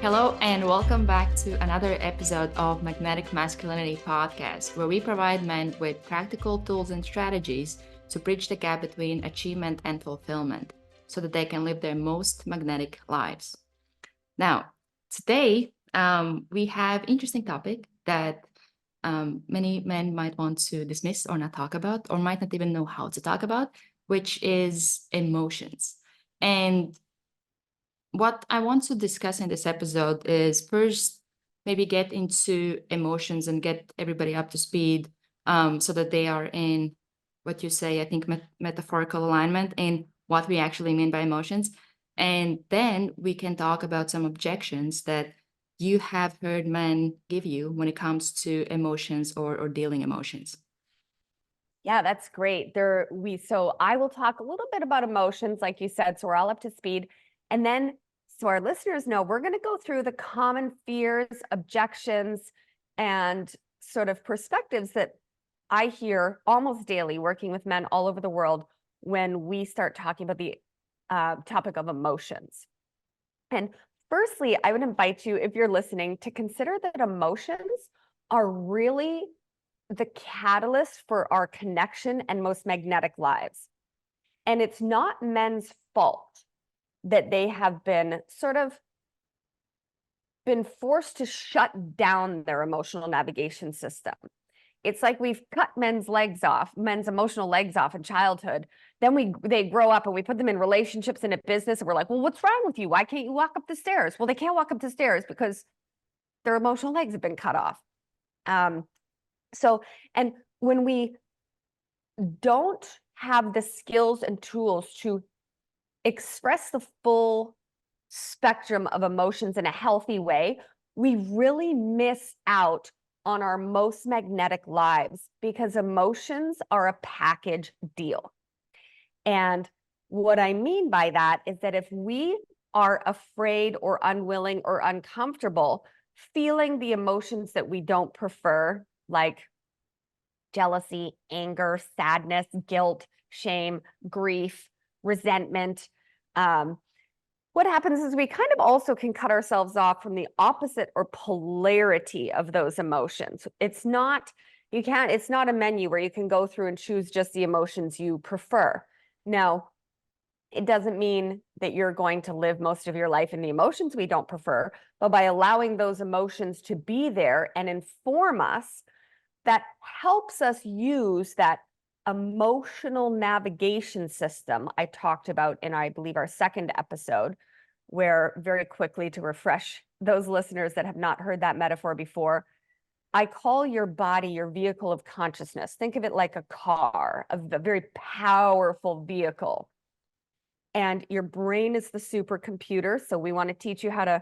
Hello, and welcome back to another episode of Magnetic Masculinity podcast, where we provide men with practical tools and strategies to bridge the gap between achievement and fulfillment so that they can live their most magnetic lives. Now, today we have interesting topic that many men might want to dismiss or not talk about, or might not even know how to talk about, which is emotions. And what I want to discuss in this episode is first, maybe get into emotions and get everybody up to speed so that they are in what you say, I think, metaphorical alignment in what we actually mean by emotions. And then we can talk about some objections that you have heard men give you when it comes to emotions or dealing emotions. Yeah, that's great. So I will talk a little bit about emotions, like you said, so we're all up to speed. And then, so our listeners know, we're going to go through the common fears, objections, and sort of perspectives that I hear almost daily working with men all over the world when we start talking about the topic of emotions. And firstly, I would invite you, if you're listening, to consider that emotions are really the catalyst for our connection and most magnetic lives. And it's not men's fault that they have been forced to shut down their emotional navigation system. It's like we've cut men's emotional legs off in childhood. Then they grow up and we put them in relationships and a business, and we're like, well, what's wrong with you? Why can't you walk up the stairs? Well, they can't walk up the stairs because their emotional legs have been cut off. And when we don't have the skills and tools to express the full spectrum of emotions in a healthy way, we really miss out on our most magnetic lives, because emotions are a package deal. And what I mean by that is that if we are afraid or unwilling or uncomfortable feeling the emotions that we don't prefer, like jealousy, anger, sadness, guilt, shame, grief, resentment, what happens is we kind of also can cut ourselves off from the opposite or polarity of those emotions. It's not a menu where you can go through and choose just the emotions you prefer. Now, it doesn't mean that you're going to live most of your life in the emotions we don't prefer, but by allowing those emotions to be there and inform us, that helps us use that emotional navigation system I talked about in, I believe, our second episode, where, very quickly, to refresh those listeners that have not heard that metaphor before, I call your body your vehicle of consciousness. Think of it like a car, a very powerful vehicle. And your brain is the supercomputer. So we want to teach you how to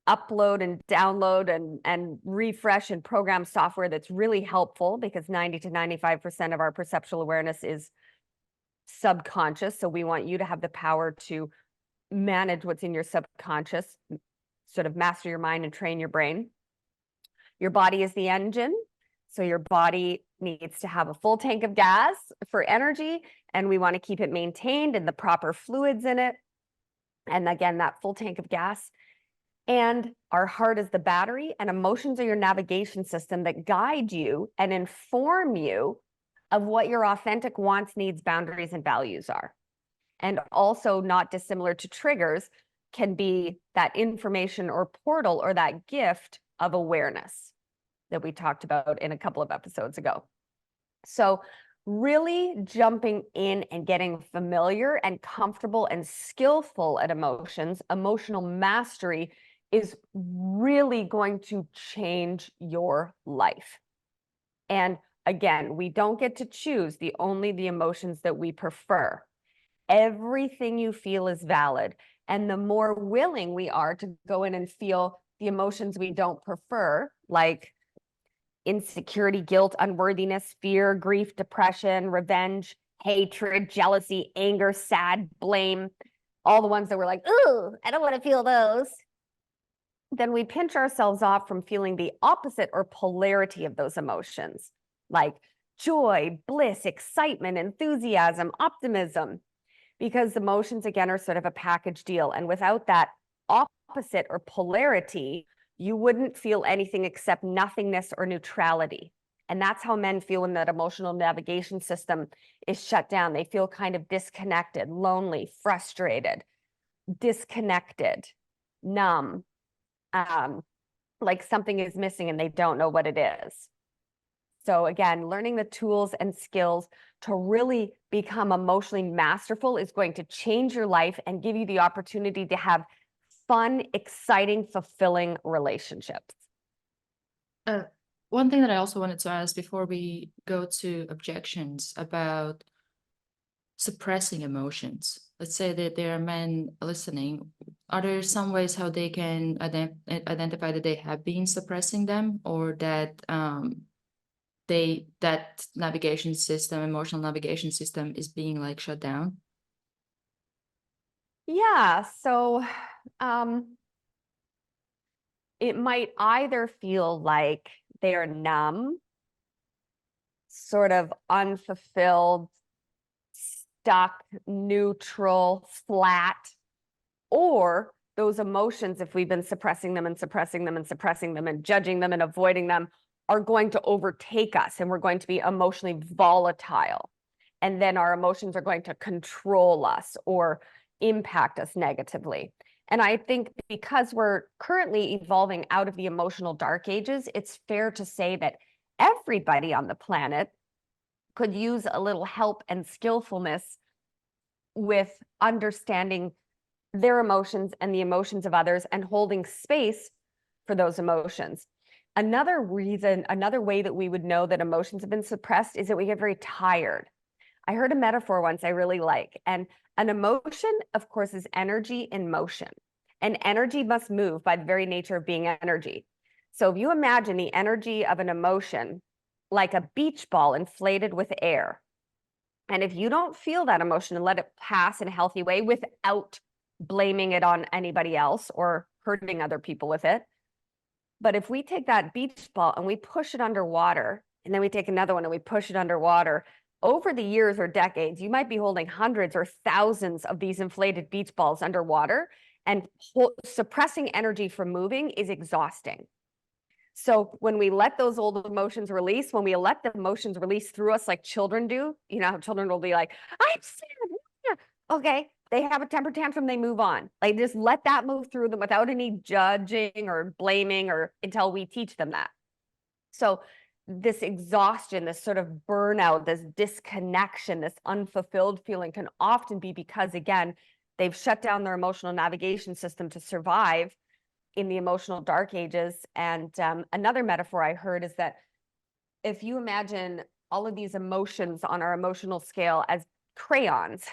upload and download and refresh and program software that's really helpful, because 90 to 95% of our perceptual awareness is subconscious. So we want you to have the power to manage what's in your subconscious, sort of master your mind and train your brain. Your body is the engine. So your body needs to have a full tank of gas for energy, and we want to keep it maintained and the proper fluids in it. And again, that full tank of gas. And our heart is the battery, and emotions are your navigation system that guide you and inform you of what your authentic wants, needs, boundaries, and values are. And also, not dissimilar to triggers, can be that information or portal or that gift of awareness that we talked about in a couple of episodes ago. So really jumping in and getting familiar and comfortable and skillful at emotions, emotional mastery, is really going to change your life. And again, we don't get to choose only the emotions that we prefer. Everything you feel is valid. And the more willing we are to go in and feel the emotions we don't prefer, like insecurity, guilt, unworthiness, fear, grief, depression, revenge, hatred, jealousy, anger, sad, blame, all the ones that we're like, ooh, I don't want to feel those, then we pinch ourselves off from feeling the opposite or polarity of those emotions, like joy, bliss, excitement, enthusiasm, optimism, because emotions, again, are sort of a package deal. And without that opposite or polarity, you wouldn't feel anything except nothingness or neutrality. And that's how men feel when that emotional navigation system is shut down. They feel kind of disconnected, lonely, frustrated, disconnected, numb, like something is missing and they don't know what it is. So again, learning the tools and skills to really become emotionally masterful is going to change your life and give you the opportunity to have fun, exciting, fulfilling relationships. One thing that I also wanted to ask before we go to objections about suppressing emotions. Let's say that there are men listening. Are there some ways how they can identify that they have been suppressing them, or that that navigation system, emotional navigation system, is being like shut down? Yeah, so it might either feel like they're numb, sort of unfulfilled, stuck, neutral, flat, or those emotions, if we've been suppressing them and suppressing them and suppressing them and judging them and avoiding them, are going to overtake us and we're going to be emotionally volatile. And then our emotions are going to control us or impact us negatively. And I think because we're currently evolving out of the emotional dark ages, it's fair to say that everybody on the planet could use a little help and skillfulness with understanding their emotions and the emotions of others and holding space for those emotions. Another reason, another way that we would know that emotions have been suppressed is that we get very tired. I heard a metaphor once I really like, and an emotion, of course, is energy in motion, and energy must move by the very nature of being energy. So if you imagine the energy of an emotion like a beach ball inflated with air, and if you don't feel that emotion and let it pass in a healthy way without blaming it on anybody else or hurting other people with it. But if we take that beach ball and we push it underwater, and then we take another one and we push it underwater, over the years or decades, you might be holding hundreds or thousands of these inflated beach balls underwater, and suppressing energy from moving is exhausting. So when we let those old emotions release, when we let the emotions release through us like children do, you know how children will be like, I'm sad. Okay, they have a temper tantrum, they move on. Like just let that move through them without any judging or blaming or until we teach them that. So this exhaustion, this sort of burnout, this disconnection, this unfulfilled feeling can often be because, again, they've shut down their emotional navigation system to survive in the emotional dark ages. And another metaphor I heard is that if you imagine all of these emotions on our emotional scale as crayons,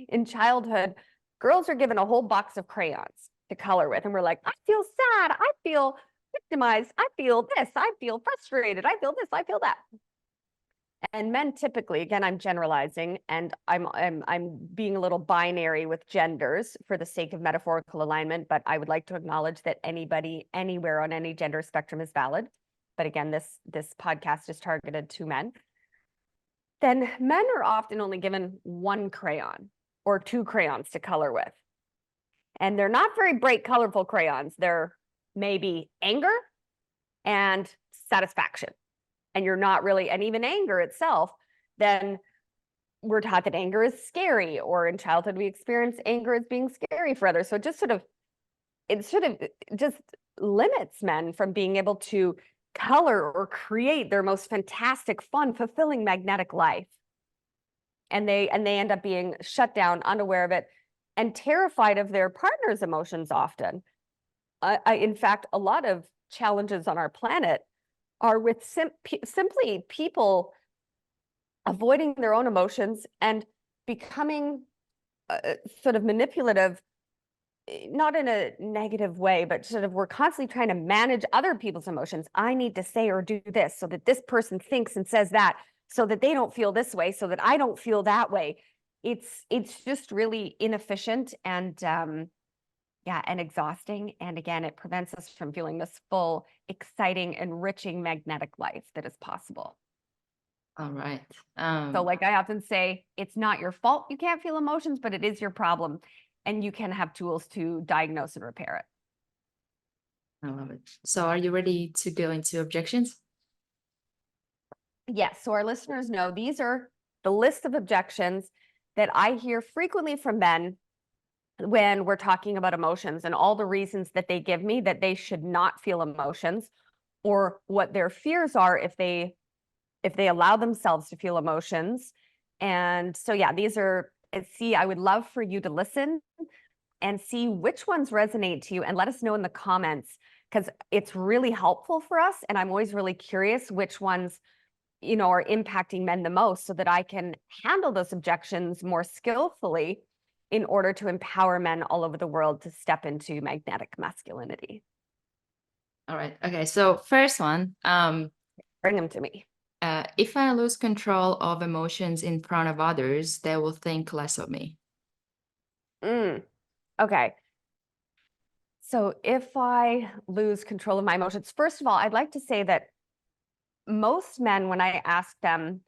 in childhood, girls are given a whole box of crayons to color with. And we're like, I feel sad, I feel victimized, I feel this, I feel frustrated, I feel this, I feel that. And men typically, again, I'm generalizing and I'm being a little binary with genders for the sake of metaphorical alignment, but I would like to acknowledge that anybody anywhere on any gender spectrum is valid. But again, this podcast is targeted to men. Then men are often only given one crayon or two crayons to color with. And they're not very bright, colorful crayons. They're maybe anger and satisfaction. And you're not really, and even anger itself, then we're taught that anger is scary, or in childhood we experience anger as being scary for others. So it sort of just limits men from being able to color or create their most fantastic, fun, fulfilling, magnetic life. And they end up being shut down, unaware of it, and terrified of their partner's emotions often. In fact, a lot of challenges on our planet are with simply people avoiding their own emotions and becoming sort of manipulative, not in a negative way, but sort of we're constantly trying to manage other people's emotions. I need to say or do this so that this person thinks and says that, so that they don't feel this way, so that I don't feel that way. It's just really inefficient and yeah, and exhausting. And again, it prevents us from feeling this full, exciting, enriching, magnetic life that is possible. All right. So like I often say, it's not your fault you can't feel emotions, but it is your problem. and you can have tools to diagnose and repair it. I love it. So are you ready to go into objections? Yes, so our listeners know these are the list of objections that I hear frequently from men when we're talking about emotions, and all the reasons that they give me that they should not feel emotions, or what their fears are if they allow themselves to feel emotions. And so yeah, these are, see, I would love for you to listen and see which ones resonate to you, and let us know in the comments, because it's really helpful for us. And I'm always really curious which ones, you know, are impacting men the most, so that I can handle those objections more skillfully in order to empower men all over the world to step into magnetic masculinity. All right. Okay. So first one, Bring them to me. if I lose control of emotions in front of others, they will think less of me. Okay. So if I lose control of my emotions, first of all, I'd like to say that most men, when I ask them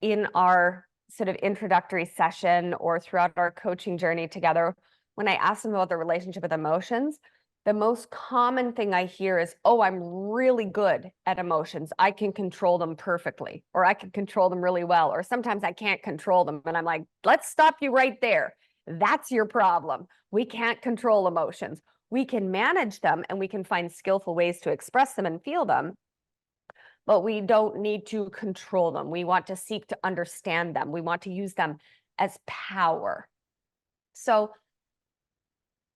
in our sort of introductory session or throughout our coaching journey together, when I ask them about their relationship with emotions, the most common thing I hear is, oh, I'm really good at emotions. I can control them perfectly, or I can control them really well, or sometimes I can't control them. And I'm like, let's stop you right there. That's your problem. We can't control emotions. We can manage them, and we can find skillful ways to express them and feel them, but we don't need to control them. We want to seek to understand them. We want to use them as power. So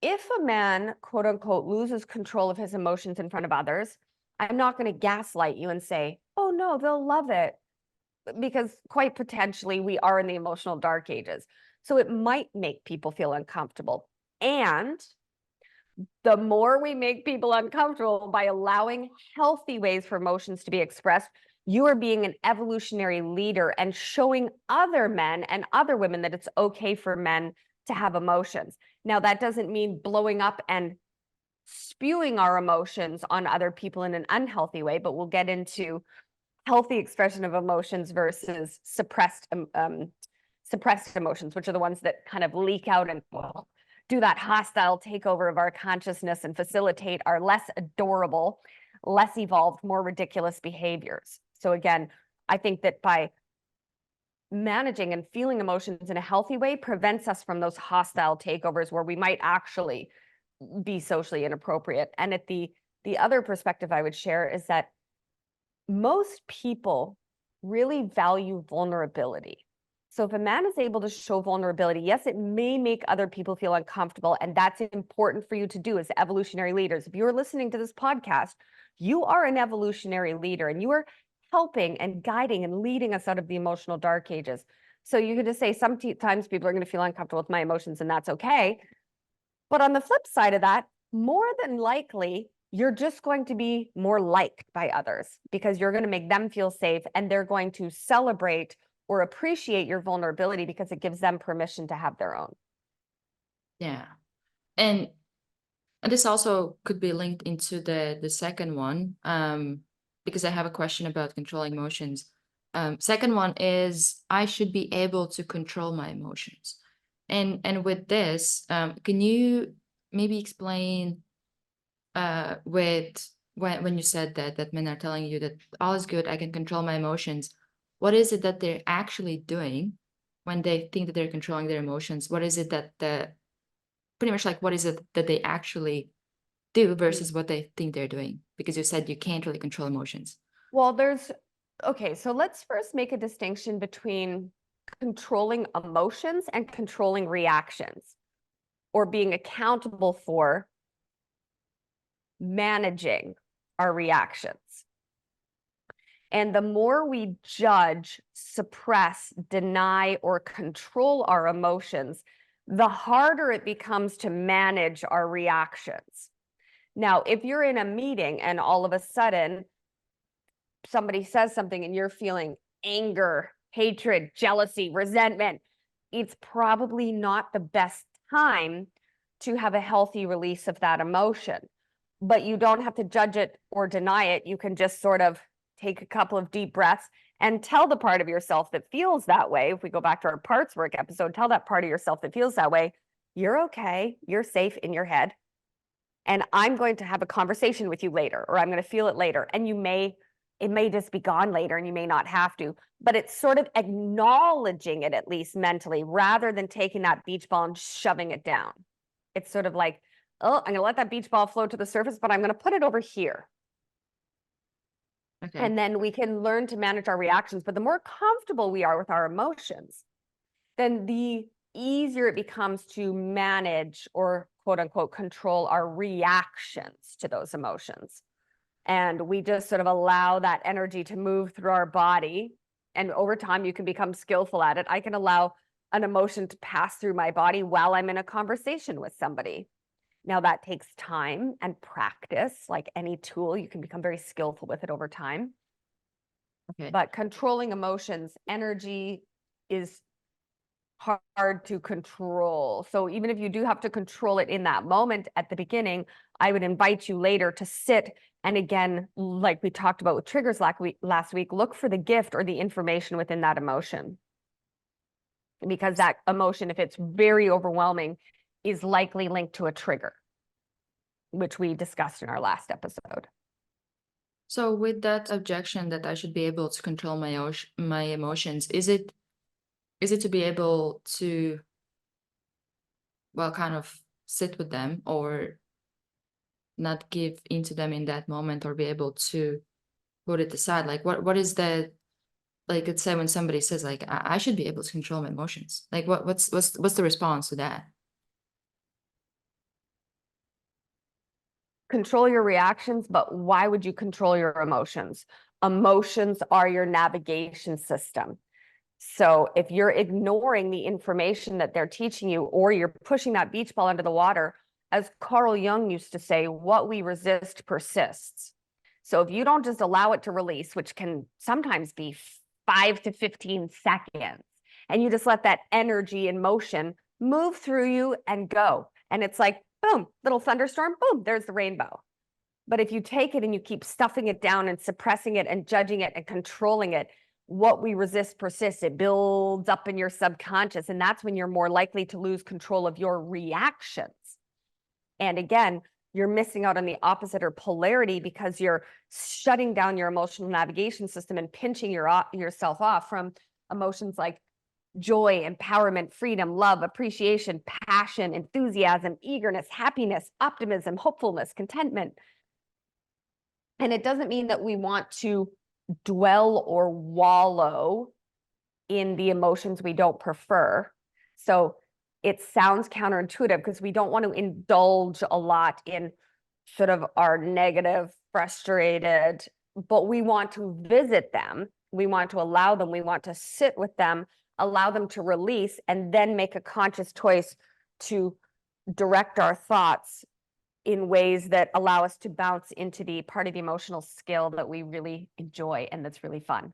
if a man, quote unquote, loses control of his emotions in front of others, I'm not going to gaslight you and say, oh no, they'll love it, because quite potentially we are in the emotional dark ages. So it might make people feel uncomfortable. And the more we make people uncomfortable by allowing healthy ways for emotions to be expressed, you are being an evolutionary leader and showing other men and other women that it's okay for men to have emotions. Now, that doesn't mean blowing up and spewing our emotions on other people in an unhealthy way, but we'll get into healthy expression of emotions versus suppressed emotions, which are the ones that kind of leak out and do that hostile takeover of our consciousness and facilitate our less adorable, less evolved, more ridiculous behaviors. So again, I think that by managing and feeling emotions in a healthy way prevents us from those hostile takeovers where we might actually be socially inappropriate. And at the other perspective I would share is that most people really value vulnerability. So if a man is able to show vulnerability, yes, it may make other people feel uncomfortable, and that's important for you to do as evolutionary leaders. If you're listening to this podcast, you are an evolutionary leader, and you are helping and guiding and leading us out of the emotional dark ages. So you can just say, sometimes people are going to feel uncomfortable with my emotions, and that's okay. But on the flip side of that, more than likely, you're just going to be more liked by others, because you're going to make them feel safe, and they're going to celebrate or appreciate your vulnerability because it gives them permission to have their own. Yeah. And this also could be linked into the second one, because I have a question about controlling emotions. Second one is, I should be able to control my emotions. And with this, can you maybe explain with when you said that men are telling you that all is good, I can control my emotions, what is it that they're actually doing when they think that they're controlling their emotions? What is it that pretty much like, what is it that they actually do versus what they think they're doing? Because you said you can't really control emotions. Well, okay, so let's first make a distinction between controlling emotions and controlling reactions, or being accountable for managing our reactions. And the more we judge, suppress, deny, or control our emotions, the harder it becomes to manage our reactions. Now, if you're in a meeting and all of a sudden somebody says something and you're feeling anger, hatred, jealousy, resentment, it's probably not the best time to have a healthy release of that emotion. But you don't have to judge it or deny it. You can just sort of take a couple of deep breaths and tell the part of yourself that feels that way. If we go back to our parts work episode, tell that part of yourself that feels that way, you're okay, you're safe in your head, and I'm going to have a conversation with you later, or I'm going to feel it later. And it may just be gone later and you may not have to, but it's sort of acknowledging it, at least mentally, rather than taking that beach ball and shoving it down. It's sort of like, oh, I'm going to let that beach ball float to the surface, but I'm going to put it over here. Okay. And then we can learn to manage our reactions. But the more comfortable we are with our emotions, then the easier it becomes to manage or quote unquote control our reactions to those emotions. And we just sort of allow that energy to move through our body. And over time, you can become skillful at it. I can allow an emotion to pass through my body while I'm in a conversation with somebody. Now, that takes time and practice. Like any tool, you can become very skillful with it over time. Okay. But controlling emotions, energy is hard to control. So even if you do have to control it in that moment at the beginning, I would invite you later to sit and, again, like we talked about with triggers last week, look for the gift or the information within that emotion. Because that emotion, if it's very overwhelming, is likely linked to a trigger, which we discussed in our last episode. So with that objection that I should be able to control my emotions, is it to be able to, well, kind of sit with them or not give into them in that moment, or be able to put it aside? Like what is the, like, let's say when somebody says like I should be able to control my emotions, like what's the response to that? Control your reactions, but why would you control your emotions? Emotions are your navigation system. So if you're ignoring the information that they're teaching you, or you're pushing that beach ball into the water, as Carl Jung used to say, what we resist persists. So if you don't just allow it to release, which can sometimes be 5 to 15 seconds, and you just let that energy and motion move through you and go. And it's like, boom, little thunderstorm, boom, there's the rainbow. But if you take it and you keep stuffing it down and suppressing it and judging it and controlling it, what we resist persists. It builds up in your subconscious, and that's when you're more likely to lose control of your reactions. And again, you're missing out on the opposite or polarity, because you're shutting down your emotional navigation system and pinching yourself off from emotions like joy, empowerment, freedom, love, appreciation, passion, enthusiasm, eagerness, happiness, optimism, hopefulness, contentment. And it doesn't mean that we want to dwell or wallow in the emotions we don't prefer. So it sounds counterintuitive, because we don't want to indulge a lot in sort of our negative, frustrated, but we want to visit them. We want to allow them. We want to sit with them, allow them to release, and then make a conscious choice to direct our thoughts in ways that allow us to bounce into the part of the emotional skill that we really enjoy and that's really fun.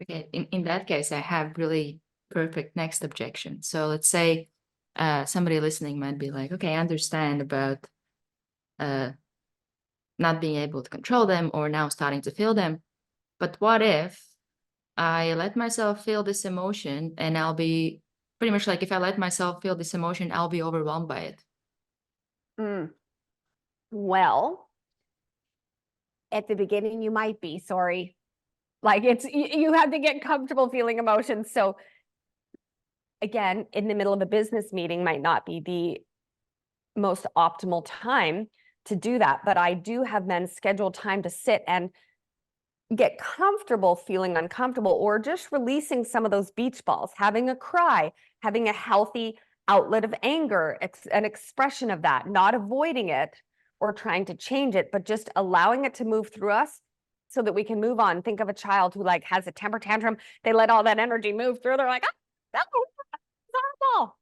Okay, in that case, I have really perfect next objection. So let's say somebody listening might be like, okay, I understand about not being able to control them or now starting to feel them. But what if I let myself feel this emotion, and I'll be pretty much like, if I let myself feel this emotion, I'll be overwhelmed by it? Well, at the beginning, you might be, sorry. Like you have to get comfortable feeling emotions. So again, in the middle of a business meeting might not be the most optimal time to do that. But I do have men schedule time to sit and get comfortable feeling uncomfortable, or just releasing some of those beach balls, having a cry, having a healthy outlet of anger, an expression of that, not avoiding it or trying to change it, but just allowing it to move through us so that we can move on. Think of a child who like has a temper tantrum. They let all that energy move through. They're like, that's horrible.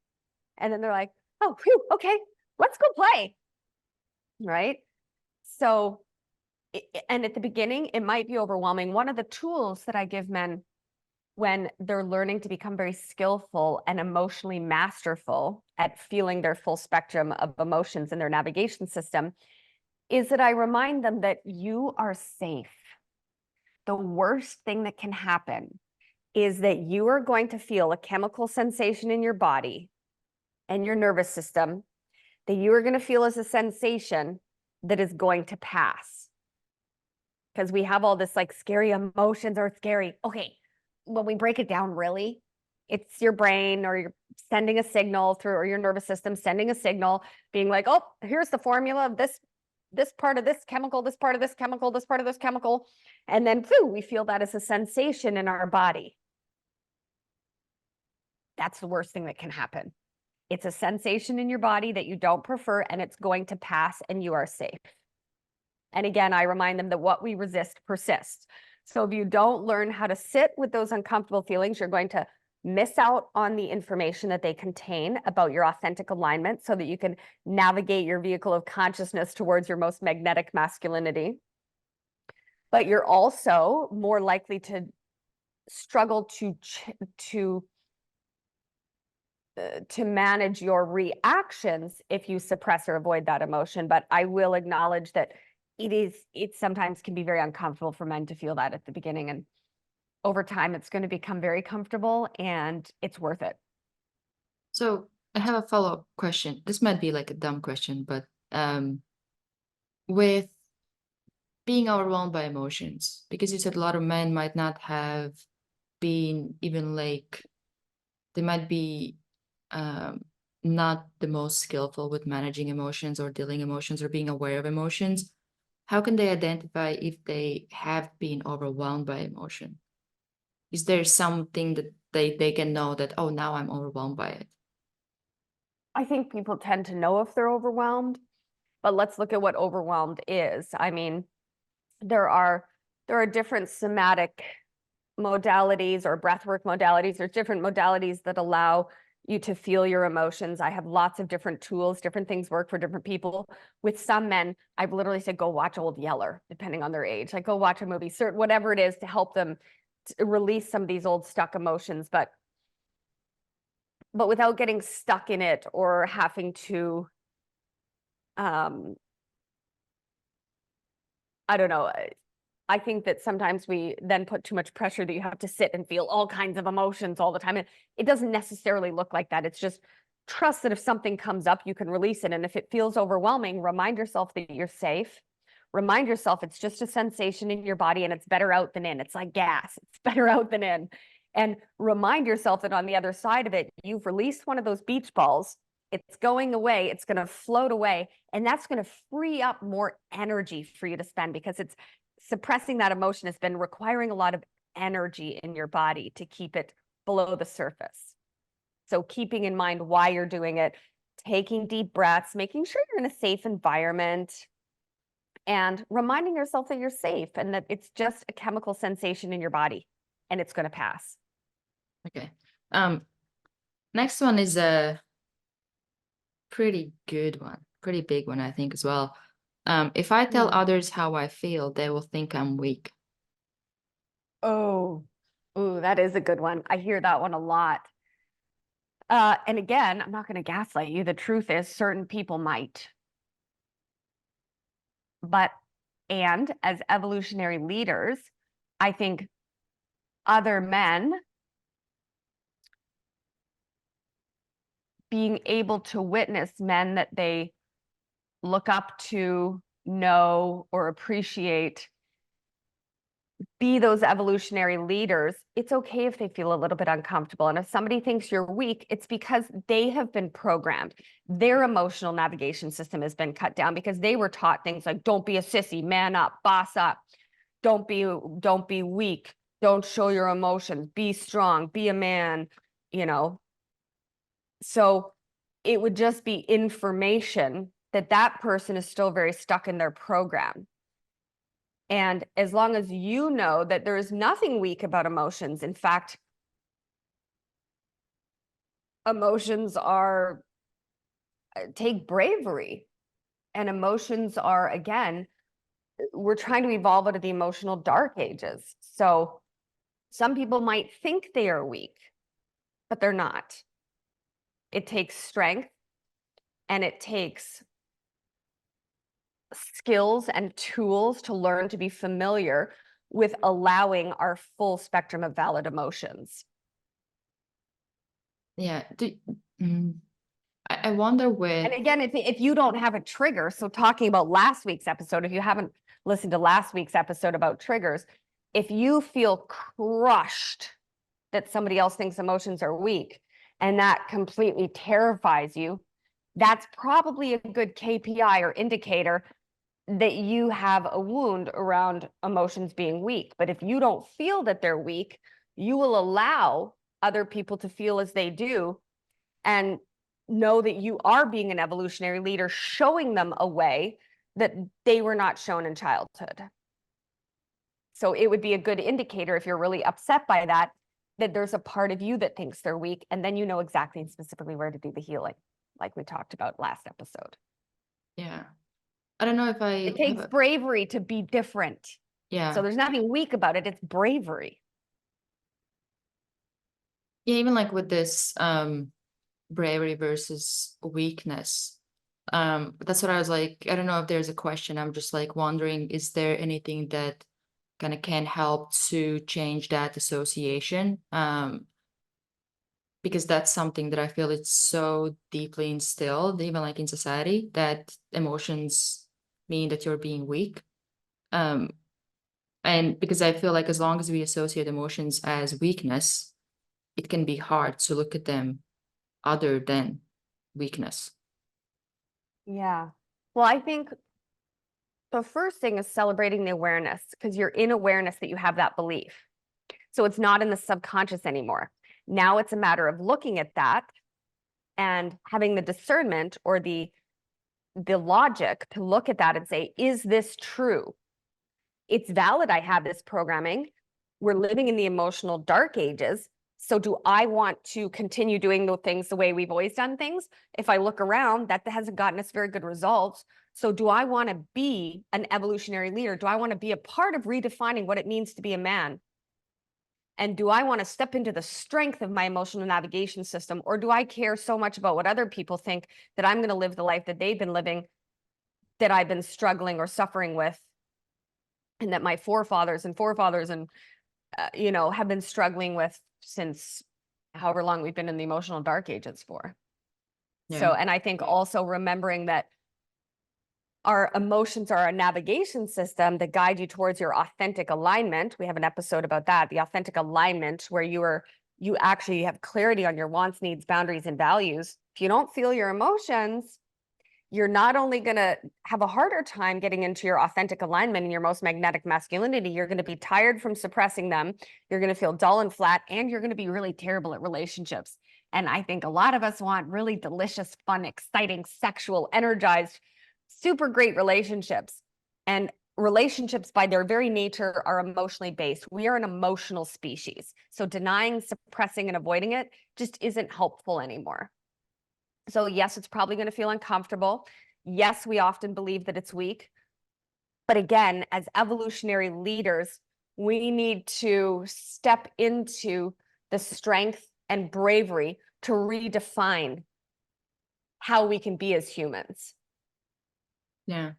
And then they're like, oh, phew, okay, let's go play. Right? So, and at the beginning, it might be overwhelming. One of the tools that I give men when they're learning to become very skillful and emotionally masterful at feeling their full spectrum of emotions in their navigation system is that I remind them that you are safe. The worst thing that can happen is that you are going to feel a chemical sensation in your body, and your nervous system that you are going to feel as a sensation that is going to pass. Because we have all this like scary emotions or scary. Okay, when we break it down, really, it's your brain or you're sending a signal through, or your nervous system sending a signal, being like, oh, here's the formula of this part of this chemical, this part of this chemical, this part of this chemical. And then we feel that as a sensation in our body. That's the worst thing that can happen. It's a sensation in your body that you don't prefer, and it's going to pass and you are safe. And again, I remind them that what we resist persists. So if you don't learn how to sit with those uncomfortable feelings, you're going to miss out on the information that they contain about your authentic alignment so that you can navigate your vehicle of consciousness towards your most magnetic masculinity. But you're also more likely to struggle to manage your reactions if you suppress or avoid that emotion. But I will acknowledge that it sometimes can be very uncomfortable for men to feel that at the beginning, and over time it's going to become very comfortable and it's worth it. So I have a follow-up question. This might be like a dumb question, but with being overwhelmed by emotions, because you said a lot of men might not have been even like, they might be not the most skillful with managing emotions or dealing emotions or being aware of emotions. How can they identify if they have been overwhelmed by emotion? Is there something that they can know that, oh, now I'm overwhelmed by it? I think people tend to know if they're overwhelmed, but let's look at what overwhelmed is. I mean, there are different somatic modalities or breathwork modalities. There's different modalities that allow you to feel your emotions. I have lots of different tools, different things work for different people. With some men, I've literally said, go watch Old Yeller, depending on their age. Like, go watch a movie, whatever it is to help them to release some of these old stuck emotions, but without getting stuck in it or having to, I don't know. I think that sometimes we then put too much pressure that you have to sit and feel all kinds of emotions all the time. And it doesn't necessarily look like that. It's just trust that if something comes up, you can release it. And if it feels overwhelming, remind yourself that you're safe. Remind yourself it's just a sensation in your body and it's better out than in. It's like gas. It's better out than in. And remind yourself that on the other side of it, you've released one of those beach balls. It's going away. It's going to float away. And that's going to free up more energy for you to spend, because it's suppressing that emotion has been requiring a lot of energy in your body to keep it below the surface. So keeping in mind why you're doing it, taking deep breaths, making sure you're in a safe environment, and reminding yourself that you're safe and that it's just a chemical sensation in your body and it's going to pass. Okay. Next one is a pretty good one, pretty big one, I think, as well. If I tell others how I feel, they will think I'm weak. Oh, that is a good one. I hear that one a lot. And again, I'm not going to gaslight you. The truth is, certain people might. And as evolutionary leaders, I think other men being able to witness men that they look up to, know, or appreciate, be those evolutionary leaders, it's okay if they feel a little bit uncomfortable. And if somebody thinks you're weak, it's because they have been programmed. Their emotional navigation system has been cut down because they were taught things like, don't be a sissy, man up, boss up, don't be weak, don't show your emotions, be strong, be a man, you know. So it would just be information that person is still very stuck in their program. And as long as you know that there is nothing weak about emotions, in fact, emotions take bravery, and emotions are, again, we're trying to evolve out of the emotional dark ages. So some people might think they are weak, but they're not. It takes strength and it takes skills and tools to learn to be familiar with allowing our full spectrum of valid emotions. Yeah. I wonder with, And again, if you don't have a trigger, so talking about last week's episode, if you haven't listened to last week's episode about triggers, if you feel crushed that somebody else thinks emotions are weak and that completely terrifies you, that's probably a good KPI or indicator that you have a wound around emotions being weak. But if you don't feel that they're weak, you will allow other people to feel as they do and know that you are being an evolutionary leader, showing them a way that they were not shown in childhood. So it would be a good indicator if you're really upset by that, that there's a part of you that thinks they're weak, and then you know exactly and specifically where to do the healing, like we talked about last episode. yeah. I don't know if I It takes bravery to be different. yeah. So there's nothing weak about it. It's bravery. Yeah, even like with this bravery versus weakness. That's what I was like, I don't know if there's a question. I'm just like wondering, is there anything that kind of can help to change that association? Because that's something that I feel it's so deeply instilled, even like in society, that emotions mean that you're being weak. Um, and because I feel like as long as we associate emotions as weakness, it can be hard to look at them other than weakness. Yeah. Well, I think the first thing is celebrating the awareness, because you're in awareness that you have that belief. So it's not in the subconscious anymore. Now it's a matter of looking at that and having the discernment or the logic to look at that and say, is this true? It's valid I have this programming. We're living in the emotional dark ages. So do I want to continue doing the things the way we've always done things? If I look around, that hasn't gotten us very good results. So do I want to be an evolutionary leader? Do I want to be a part of redefining what it means to be a man? And do I want to step into the strength of my emotional navigation system? Or do I care so much about what other people think that I'm going to live the life that they've been living, that I've been struggling or suffering with, and that my forefathers and have been struggling with since however long we've been in the emotional dark ages for. So, Yeah. and I think also remembering that our emotions are a navigation system that guide you towards your authentic alignment. We have an episode about that, the authentic alignment, where you actually have clarity on your wants, needs, boundaries, and values. If you don't feel your emotions, you're not only going to have a harder time getting into your authentic alignment and your most magnetic masculinity, you're going to be tired from suppressing them. You're going to feel dull and flat, and you're going to be really terrible at relationships. And I think a lot of us want really delicious, fun, exciting, sexual, energized, super great relationships. And relationships by their very nature are emotionally based. We are an emotional species. So denying, suppressing, and avoiding it just isn't helpful anymore. So yes, it's probably going to feel uncomfortable. Yes, we often believe that it's weak. But again, as evolutionary leaders, we need to step into the strength and bravery to redefine how we can be as humans. Yeah.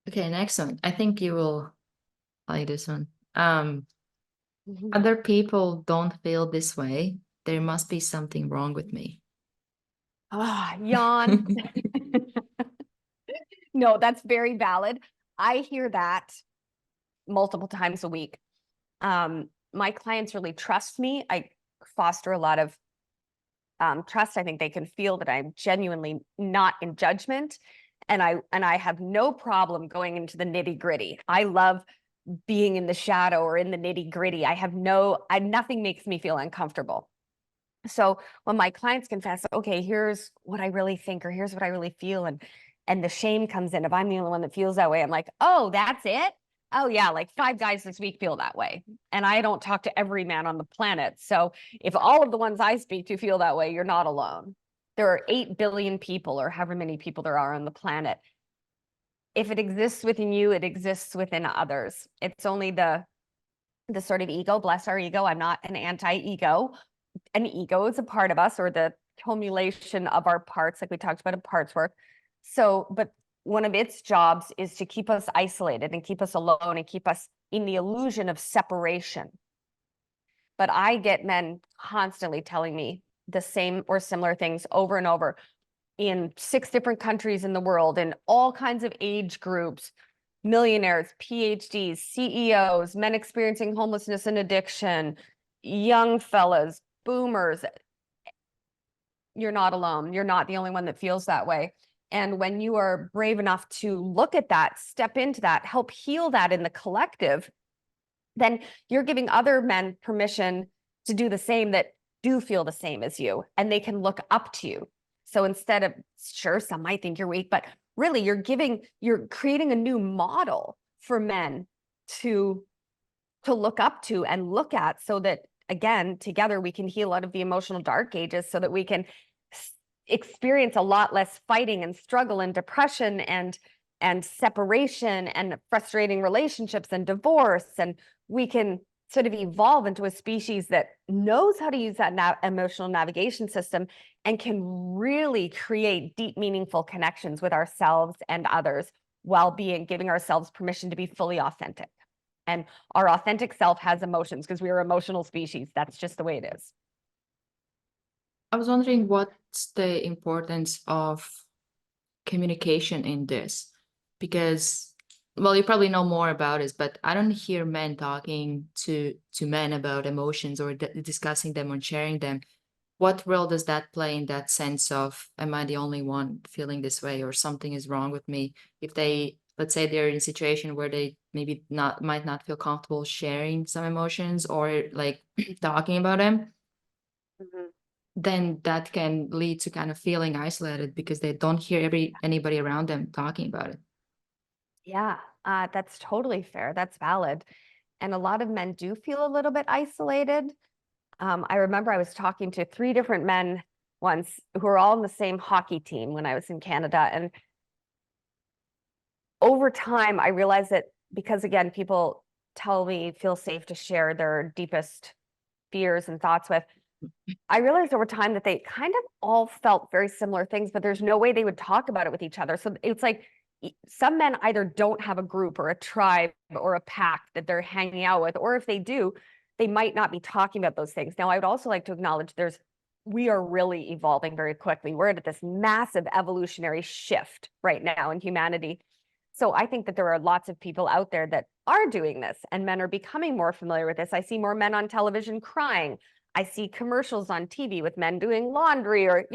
Okay, next one. I think you will like this one. Other people don't feel this way. There must be something wrong with me. Ah, yawn. No, that's very valid. I hear that multiple times a week. My clients really trust me. I foster a lot of trust. I think they can feel that I'm genuinely not in judgment, and I have no problem going into the nitty gritty. I love being in the shadow or in the nitty gritty. Nothing makes me feel uncomfortable. So when my clients confess, okay, here's what I really think, or here's what I really feel, and the shame comes in, if I'm the only one that feels that way, I'm like, oh, that's it? Oh yeah, like 5 guys this week feel that way. And I don't talk to every man on the planet. So if all of the ones I speak to feel that way, you're not alone. There are 8 billion people, or however many people there are on the planet. If it exists within you, it exists within others. It's only the sort of ego, bless our ego. I'm not an anti-ego. An ego is a part of us, or the accumulation of our parts, like we talked about in parts work. So, but one of its jobs is to keep us isolated and keep us alone and keep us in the illusion of separation. But I get men constantly telling me the same or similar things over and over. in 6 different countries in the world, in all kinds of age groups, millionaires, PhDs, CEOs, men experiencing homelessness and addiction, young fellas, boomers. You're not alone. You're not the only one that feels that way. And when you are brave enough to look at that, step into that, help heal that in the collective, then you're giving other men permission to do the same, that do feel the same as you, and they can look up to you. So instead of, sure, some might think you're weak, but really you're creating a new model for men to look up to and look at, so that, again, together we can heal out of the emotional dark ages, so that we can experience a lot less fighting and struggle and depression and separation and frustrating relationships and divorce. And we can sort of evolve into a species that knows how to use that emotional navigation system and can really create deep, meaningful connections with ourselves and others, while giving ourselves permission to be fully authentic. And our authentic self has emotions, because we are emotional species. That's just the way it is. I was wondering, what's the importance of communication in this? Because, well, you probably know more about it, but I don't hear men talking to men about emotions, or discussing them or sharing them. What role does that play in that sense of, am I the only one feeling this way, or something is wrong with me? If they, let's say they're in a situation where they maybe might not feel comfortable sharing some emotions, or like talking about them, then that can lead to kind of feeling isolated, because they don't hear anybody around them talking about it. Yeah, that's totally fair. That's valid. And a lot of men do feel a little bit isolated. I remember I was talking to 3 different men once, who were all on the same hockey team when I was in Canada. And over time, I realized that, because, again, people tell me feel safe to share their deepest fears and thoughts with, I realized over time that they kind of all felt very similar things, but there's no way they would talk about it with each other. So it's like, some men either don't have a group or a tribe or a pack that they're hanging out with, or if they do, they might not be talking about those things. Now, I would also like to acknowledge we are really evolving very quickly. We're at this massive evolutionary shift right now in humanity. So I think that there are lots of people out there that are doing this, and men are becoming more familiar with this. I see more men on television crying. I see commercials on TV with men doing laundry, or,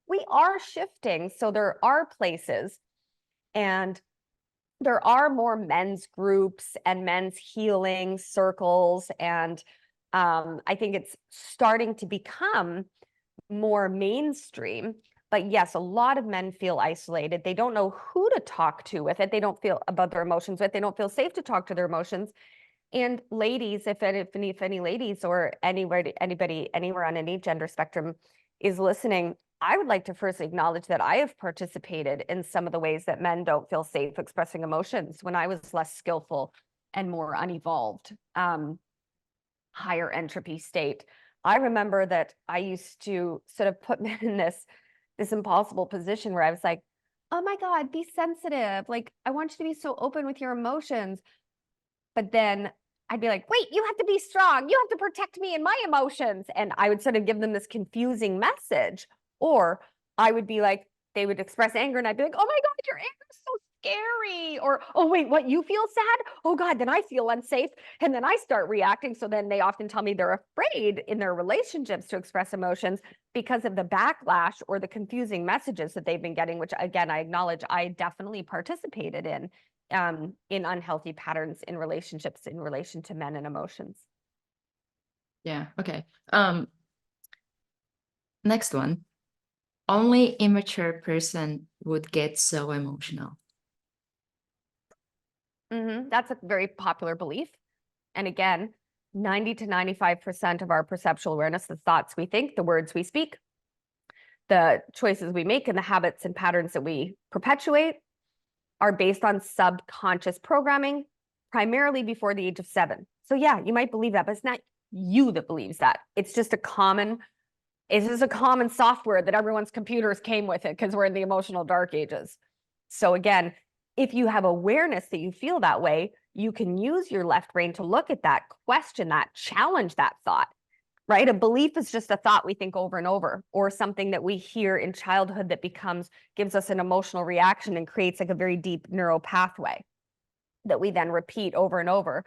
we are shifting. So there are places, and there are more men's groups and men's healing circles. And I think it's starting to become more mainstream. But yes, a lot of men feel isolated. They don't know who to talk to with it. They don't feel about their emotions with. They don't feel safe to talk to their emotions. And ladies, if any ladies or anybody anywhere on any gender spectrum is listening, I would like to first acknowledge that I have participated in some of the ways that men don't feel safe expressing emotions when I was less skillful and more unevolved, higher entropy state. I remember that I used to sort of put men in this impossible position where I was like, oh my God, be sensitive. Like, I want you to be so open with your emotions. But then I'd be like, wait, you have to be strong. You have to protect me and my emotions. And I would sort of give them this confusing message. Or I would be like, they would express anger, and I'd be like, oh my God, your anger is so scary. Or, oh, wait, what, you feel sad? Oh God, then I feel unsafe. And then I start reacting. So then they often tell me they're afraid in their relationships to express emotions because of the backlash or the confusing messages that they've been getting, which, again, I acknowledge I definitely participated in unhealthy patterns in relationships in relation to men and emotions. Yeah. Okay. Next one. Only immature person would get so emotional. That's a very popular belief. And again, 90 to 95% of our perceptual awareness, the thoughts we think, the words we speak, the choices we make, and the habits and patterns that we perpetuate are based on subconscious programming, primarily before the age of 7. So yeah, you might believe that, but it's not you that believes that. It's just a common software that everyone's computers came with it, because we're in the emotional dark ages. So again, if you have awareness that you feel that way, you can use your left brain to look at that, question that, challenge that thought, right? A belief is just a thought we think over and over, or something that we hear in childhood that gives us an emotional reaction and creates like a very deep neural pathway that we then repeat over and over.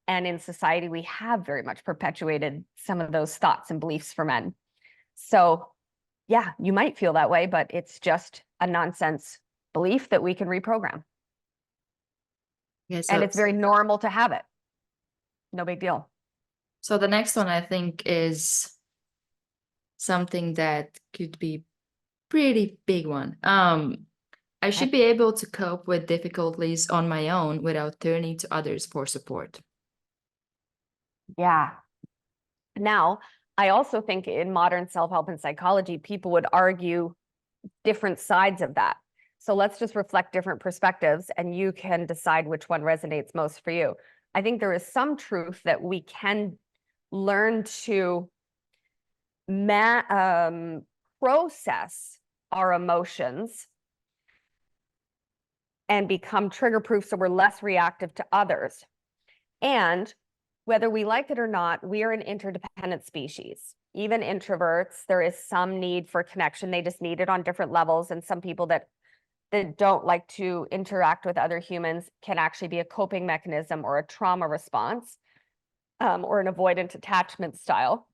And in society, we have very much perpetuated some of those thoughts and beliefs for men. So yeah, you might feel that way, but it's just a nonsense belief that we can reprogram. Yeah, And it's very normal to have it. No big deal. So the next one I think is something that could be pretty big one. I should be able to cope with difficulties on my own without turning to others for support. Yeah. Now, I also think in modern self-help and psychology, people would argue different sides of that. So let's just reflect different perspectives and you can decide which one resonates most for you. I think there is some truth that we can learn to process our emotions and become trigger proof so we're less reactive to others. And whether we like it or not, we are an interdependent species. Even introverts, there is some need for connection. They just need it on different levels. And some people that don't like to interact with other humans can actually be a coping mechanism or a trauma response, or an avoidant attachment style.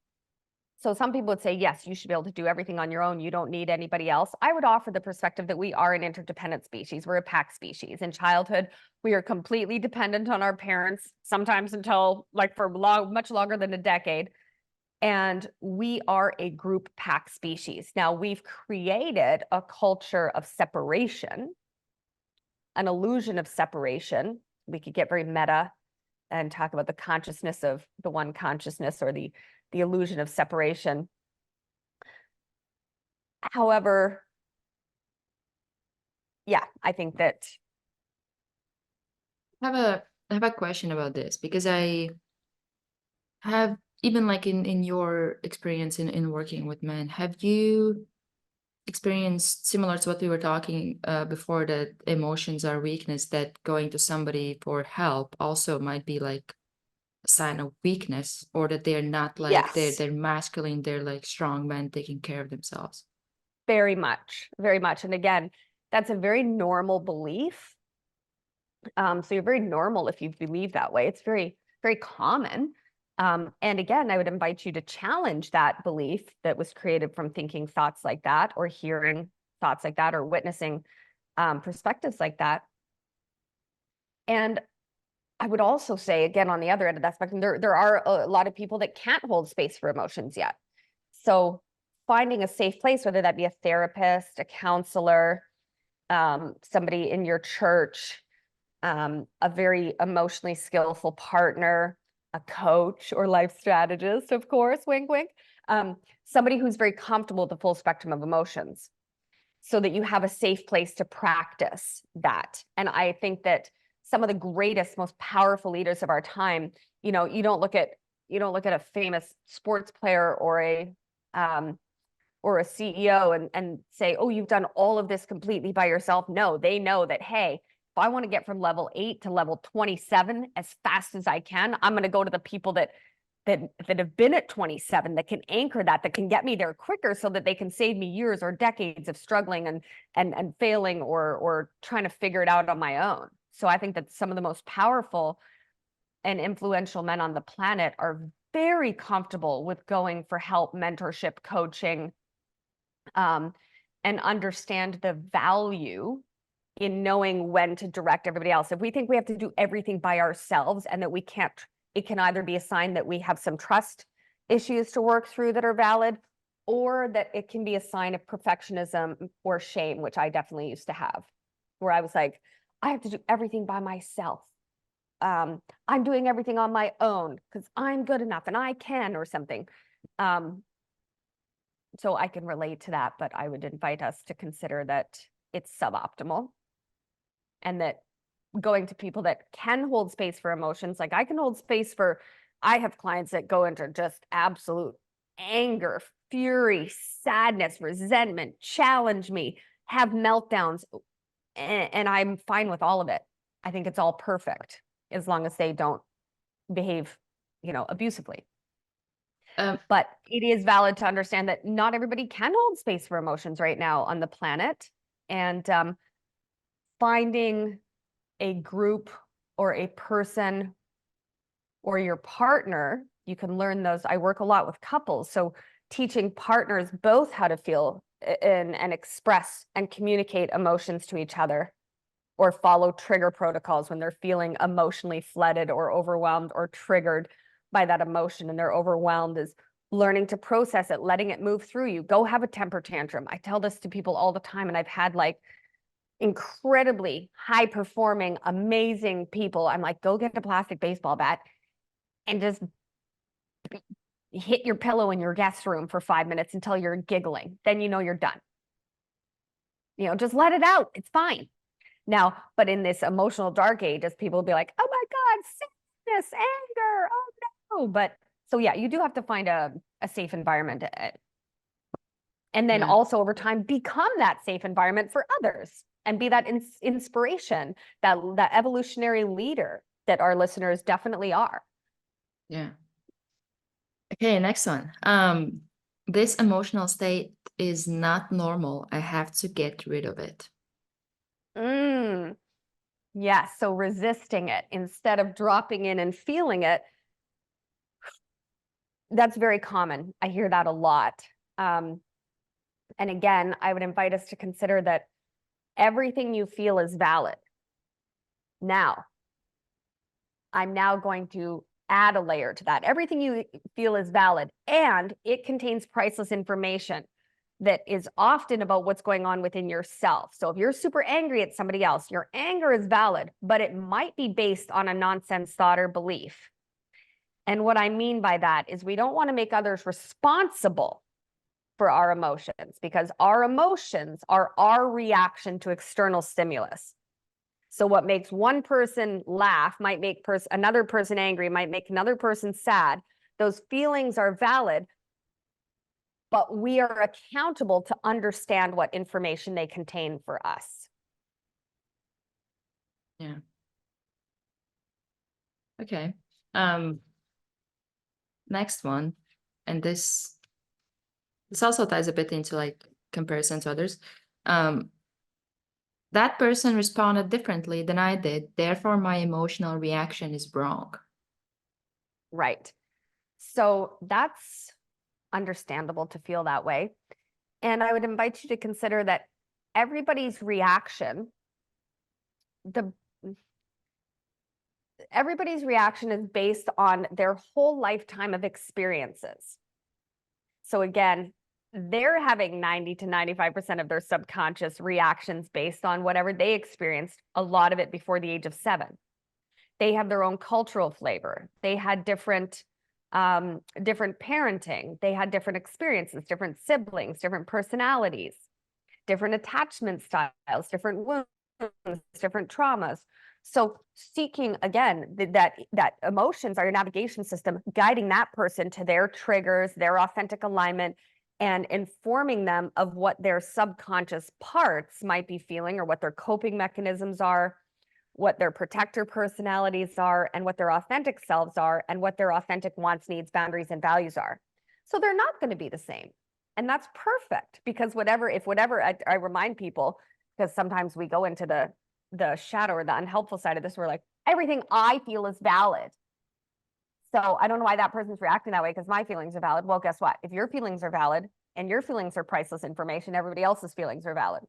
So some people would say, yes, you should be able to do everything on your own. You don't need anybody else. I would offer the perspective that we are an interdependent species. We're a pack species. In childhood, we are completely dependent on our parents, sometimes until like for much longer than a decade. And we are a group pack species. Now we've created a culture of separation, an illusion of separation. We could get very meta and talk about the consciousness of the one consciousness, or the illusion of separation. However, yeah, I think that I have a question about this, because I have, even like in your experience in working with men, have you experienced similar to what we were talking before, that emotions are weakness, that going to somebody for help also might be like a sign of weakness, or that they're not like yes, they're masculine, they're like strong men taking care of themselves? very much, very much. And again, that's a very normal belief. So you're very normal if you believe that way. It's very, very common. And again, I would invite you to challenge that belief that was created from thinking thoughts like that, or hearing thoughts like that, or witnessing perspectives like that. And I would also say, again, on the other end of that spectrum, there are a lot of people that can't hold space for emotions yet. So finding a safe place, whether that be a therapist, a counselor, somebody in your church, a very emotionally skillful partner, a coach or life strategist, of course, wink, wink, somebody who's very comfortable with the full spectrum of emotions, so that you have a safe place to practice that. And I think that some of the greatest, most powerful leaders of our time, you don't look at a famous sports player or a CEO and say, oh, you've done all of this completely by yourself. No, they know that, hey, if I want to get from level 8 to level 27 as fast as I can, I'm going to go to the people that have been at 27, that can anchor that can get me there quicker, so that they can save me years or decades of struggling and failing or trying to figure it out on my own. So I think that some of the most powerful and influential men on the planet are very comfortable with going for help, mentorship, coaching, and understand the value in knowing when to direct everybody else. If we think we have to do everything by ourselves and that we can't, it can either be a sign that we have some trust issues to work through that are valid, or that it can be a sign of perfectionism or shame, which I definitely used to have, where I was like, I have to do everything by myself. I'm doing everything on my own because I'm good enough and I can, or something. So I can relate to that, but I would invite us to consider that it's suboptimal, and that going to people that can hold space for emotions, like I can hold space for, I have clients that go into just absolute anger, fury, sadness, resentment, challenge me, have meltdowns, and I'm fine with all of it. I think it's all perfect as long as they don't behave, abusively. But it is valid to understand that not everybody can hold space for emotions right now on the planet. And finding a group or a person or your partner, you can learn those. I work a lot with couples. So teaching partners both how to feel and express and communicate emotions to each other, or follow trigger protocols when they're feeling emotionally flooded or overwhelmed or triggered by that emotion and they're overwhelmed, is learning to process it, letting it move through you. Go have a temper tantrum. I tell this to people all the time, and I've had like incredibly high performing, amazing people. I'm like, go get a plastic baseball bat and just hit your pillow in your guest room for 5 minutes until you're giggling. Then you know you're done. You know, just let it out. It's fine. Now, but in this emotional dark ages, people will be like, oh my God, sadness, anger, oh no. But so yeah, you do have to find a safe environment. And then also over time, become that safe environment for others and be that inspiration, that evolutionary leader that our listeners definitely are. Yeah. Okay, next one. This emotional state is not normal. I have to get rid of it. Yes, so resisting it instead of dropping in and feeling it. That's very common. I hear that a lot. And again, I would invite us to consider that everything you feel is valid. Now, I'm now going to add a layer to that. Everything you feel is valid, and it contains priceless information that is often about what's going on within yourself. So if you're super angry at somebody else, your anger is valid, but it might be based on a nonsense thought or belief. And what I mean by that is we don't want to make others responsible for our emotions, because our emotions are our reaction to external stimulus. So what makes one person laugh might make another person angry, might make another person sad. Those feelings are valid, but we are accountable to understand what information they contain for us. Yeah. Okay. Next one, and this also ties a bit into like comparison to others. That person responded differently than I did, therefore my emotional reaction is wrong. Right. So that's understandable to feel that way. And I would invite you to consider that everybody's reaction, everybody's reaction is based on their whole lifetime of experiences. So again, they're having 90 to 95% of their subconscious reactions based on whatever they experienced, a lot of it before the age of 7. They have their own cultural flavor. They had different parenting. They had different experiences, different siblings, different personalities, different attachment styles, different wounds, different traumas. So seeking, again, that emotions are your navigation system, guiding that person to their triggers, their authentic alignment, and informing them of what their subconscious parts might be feeling, or what their coping mechanisms are, what their protector personalities are, and what their authentic selves are, and what their authentic wants, needs, boundaries, and values are. So they're not going to be the same. And that's perfect, because I remind people, because sometimes we go into the shadow or the unhelpful side of this, we're like, everything I feel is valid. So I don't know why that person's reacting that way, because my feelings are valid. Well, guess what? If your feelings are valid and your feelings are priceless information, everybody else's feelings are valid.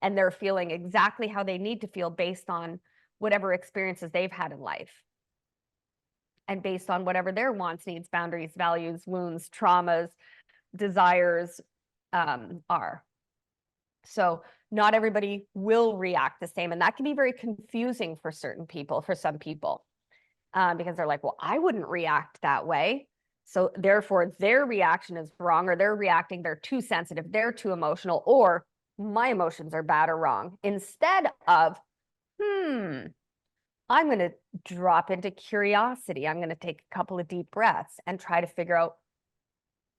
And they're feeling exactly how they need to feel based on whatever experiences they've had in life, and based on whatever their wants, needs, boundaries, values, wounds, traumas, desires are. So not everybody will react the same. And that can be very confusing for some people, because they're like, well, I wouldn't react that way. So therefore their reaction is wrong, or they're too sensitive, they're too emotional, or my emotions are bad or wrong. Instead of, I'm going to drop into curiosity. I'm going to take a couple of deep breaths and try to figure out,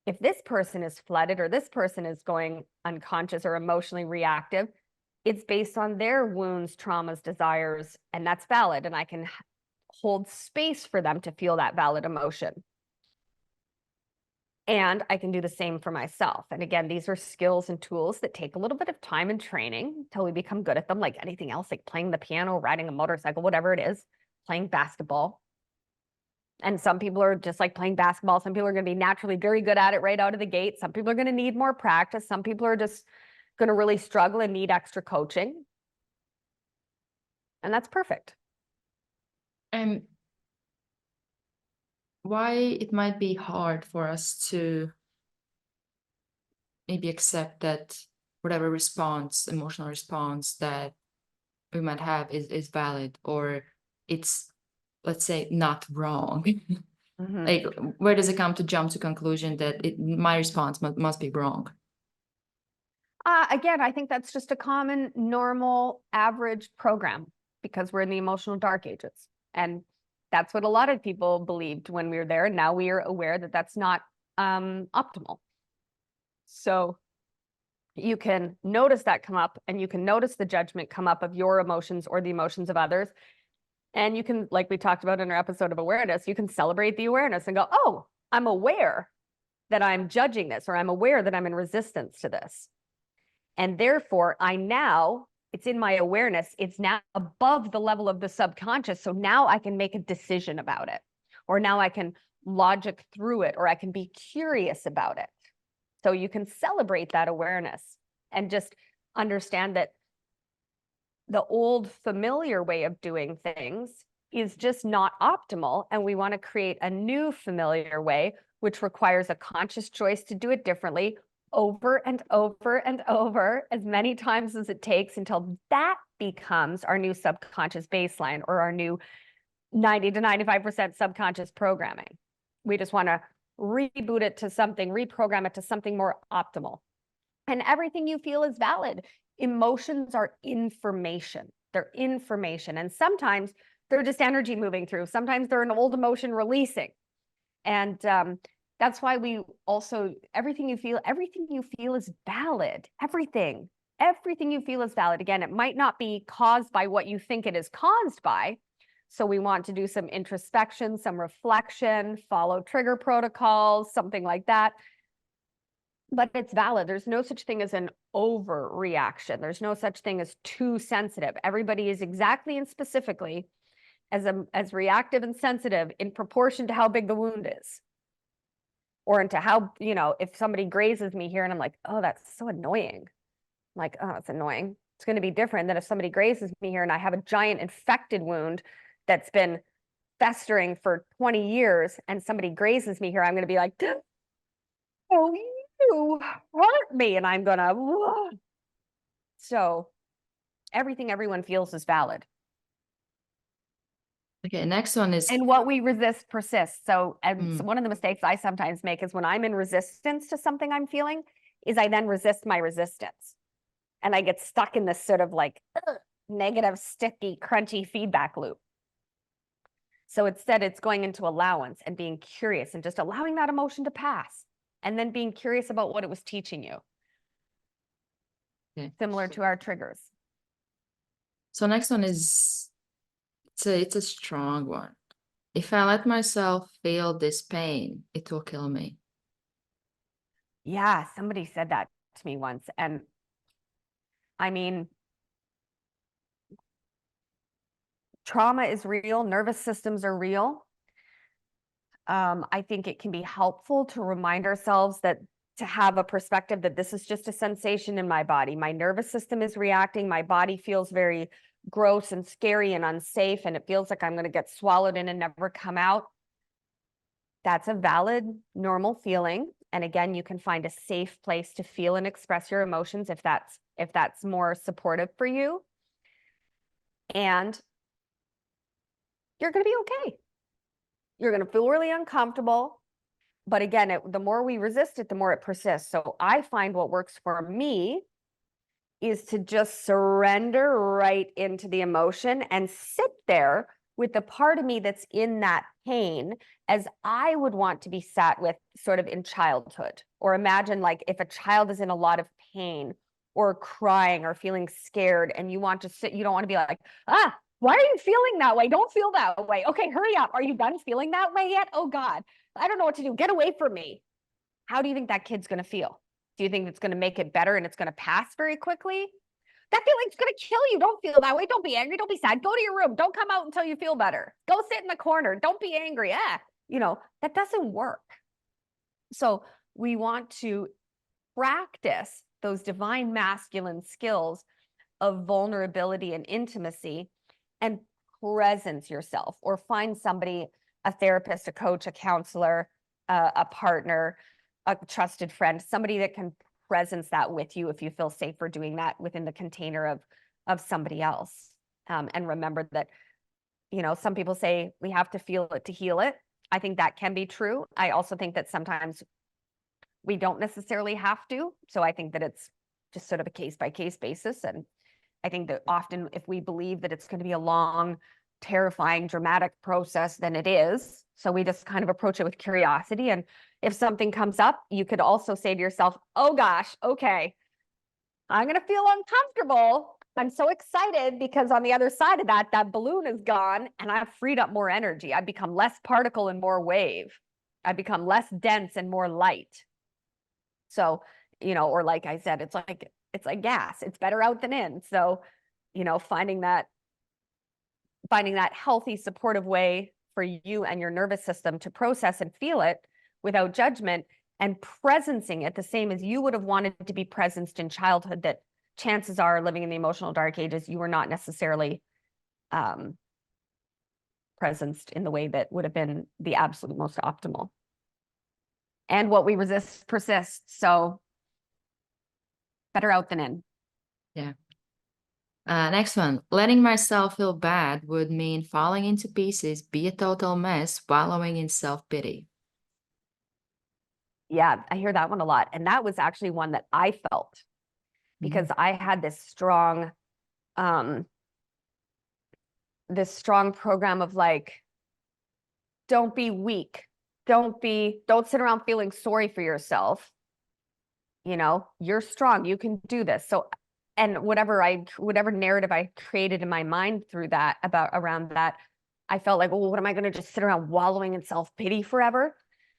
if this person is flooded, or this person is going unconscious or emotionally reactive, it's based on their wounds, traumas, desires, and that's valid. And I can hold space for them to feel that valid emotion. And I can do the same for myself. And again, these are skills and tools that take a little bit of time and training until we become good at them, like anything else, like playing the piano, riding a motorcycle, whatever it is, playing basketball. And some people are just like playing basketball. Some people are going to be naturally very good at it right out of the gate. Some people are going to need more practice. Some people are just going to really struggle and need extra coaching. And that's perfect. And why it might be hard for us to maybe accept that whatever response, emotional response that we might have is valid, or it's, let's say, not wrong. Like, where does it come to jump to conclusion that my response must be wrong? Again, I think that's just a common, normal, average program because we're in the emotional dark ages. And that's what a lot of people believed when we were there. And now we are aware that that's not optimal. So you can notice that come up, and you can notice the judgment come up of your emotions or the emotions of others. And you can, like we talked about in our episode of awareness, you can celebrate the awareness and go, oh, I'm aware that I'm judging this, or I'm aware that I'm in resistance to this. And therefore, it's in my awareness, it's now above the level of the subconscious. So now I can make a decision about it, or now I can logic through it, or I can be curious about it. So you can celebrate that awareness and just understand that the old familiar way of doing things is just not optimal. And we want to create a new familiar way, which requires a conscious choice to do it differently over and over and over, as many times as it takes until that becomes our new subconscious baseline, or our new 90 to 95% subconscious programming. We just want to reboot it to something, reprogram it to something more optimal. And everything you feel is valid. Emotions are information. They're information. And sometimes they're just energy moving through. Sometimes they're an old emotion releasing. And that's why we also, everything you feel is valid. Everything you feel is valid. Again, it might not be caused by what you think it is caused by. So we want to do some introspection, some reflection, follow trigger protocols, something like that. But it's valid. There's no such thing as an overreaction. There's no such thing as too sensitive. Everybody is exactly and specifically as reactive and sensitive in proportion to how big the wound is. Or into how, if somebody grazes me here and I'm like, oh, that's so annoying. I'm like, oh, it's annoying. It's going to be different than if somebody grazes me here and I have a giant infected wound that's been festering for 20 years and somebody grazes me here. I'm going to be like, oh, you hurt me. And I'm going to, whoa. So everything everyone feels is valid. Okay, next one is, and what we resist persists. So one of the mistakes I sometimes make is when I'm in resistance to something I'm feeling, is I then resist my resistance. And I get stuck in this sort of like negative, sticky, crunchy feedback loop. So instead, it's going into allowance and being curious and just allowing that emotion to pass, and then being curious about what it was teaching you. okay. Similar to our triggers. So next one is, it's a strong one. If I let myself feel this pain, it will kill me. Yeah, somebody said that to me once. And I mean, trauma is real, nervous systems are real. I think it can be helpful to remind ourselves that to have a perspective that this is just a sensation in my body. My nervous system is reacting. My body feels very gross and scary and unsafe, and it feels like I'm going to get swallowed in and never come out. That's a valid, normal feeling. And again, you can find a safe place to feel and express your emotions if that's more supportive for you. And you're going to be okay. You're going to feel really uncomfortable. But again, the more we resist it, the more it persists. So I find what works for me is to just surrender right into the emotion and sit there with the part of me that's in that pain as I would want to be sat with sort of in childhood. Or imagine like if a child is in a lot of pain or crying or feeling scared and you want to sit, you don't want to be like, why are you feeling that way? Don't feel that way. Okay, hurry up. Are you done feeling that way yet? Oh God, I don't know what to do. Get away from me. how do you think that kid's going to feel? Do you think it's going to make it better and it's going to pass very quickly? That feeling's going to kill you. Don't feel that way. Don't be angry. Don't be sad. Go to your room. Don't come out until you feel better. Go sit in the corner. Don't be angry. That doesn't work. So we want to practice those divine masculine skills of vulnerability and intimacy and presence yourself, or find somebody, a therapist, a coach, a counselor, a partner, a trusted friend, somebody that can presence that with you if you feel safer doing that within the container of somebody else. And remember that, some people say we have to feel it to heal it. I think that can be true. I also think that sometimes we don't necessarily have to. So I think that it's just sort of a case-by-case basis. And I think that often if we believe that it's going to be a long, terrifying, dramatic process, then it is. So we just kind of approach it with curiosity. And if something comes up, you could also say to yourself, oh gosh, okay, I'm going to feel uncomfortable. I'm so excited because on the other side of that, that balloon is gone and I've freed up more energy. I've become less particle and more wave. I've become less dense and more light. So, or like I said, it's like gas. It's better out than in. So, finding that healthy, supportive way for you and your nervous system to process and feel it without judgment, and presencing it the same as you would have wanted to be presenced in childhood, that chances are, living in the emotional dark ages, you were not necessarily presenced in the way that would have been the absolute most optimal. And what we resist persists. So better out than in. Yeah. Next one. Letting myself feel bad would mean falling into pieces, be a total mess, wallowing in self-pity. Yeah, I hear that one a lot. And that was actually one that I felt, because I had this strong program of like, don't be weak. Don't sit around feeling sorry for yourself. You're strong. You can do this. So, and whatever narrative I created in my mind through that, around that, I felt like, well, what am I going to just sit around wallowing in self-pity forever?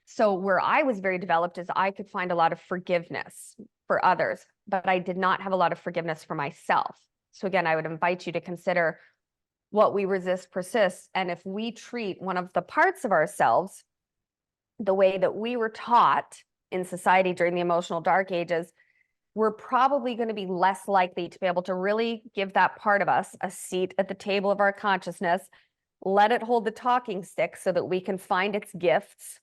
So where I was very developed is I could find a lot of forgiveness for others, but I did not have a lot of forgiveness for myself. So again, I would invite you to consider what we resist persists. And if we treat one of the parts of ourselves the way that we were taught in society during the emotional dark ages, we're probably going to be less likely to be able to really give that part of us a seat at the table of our consciousness, let it hold the talking stick so that we can find its gifts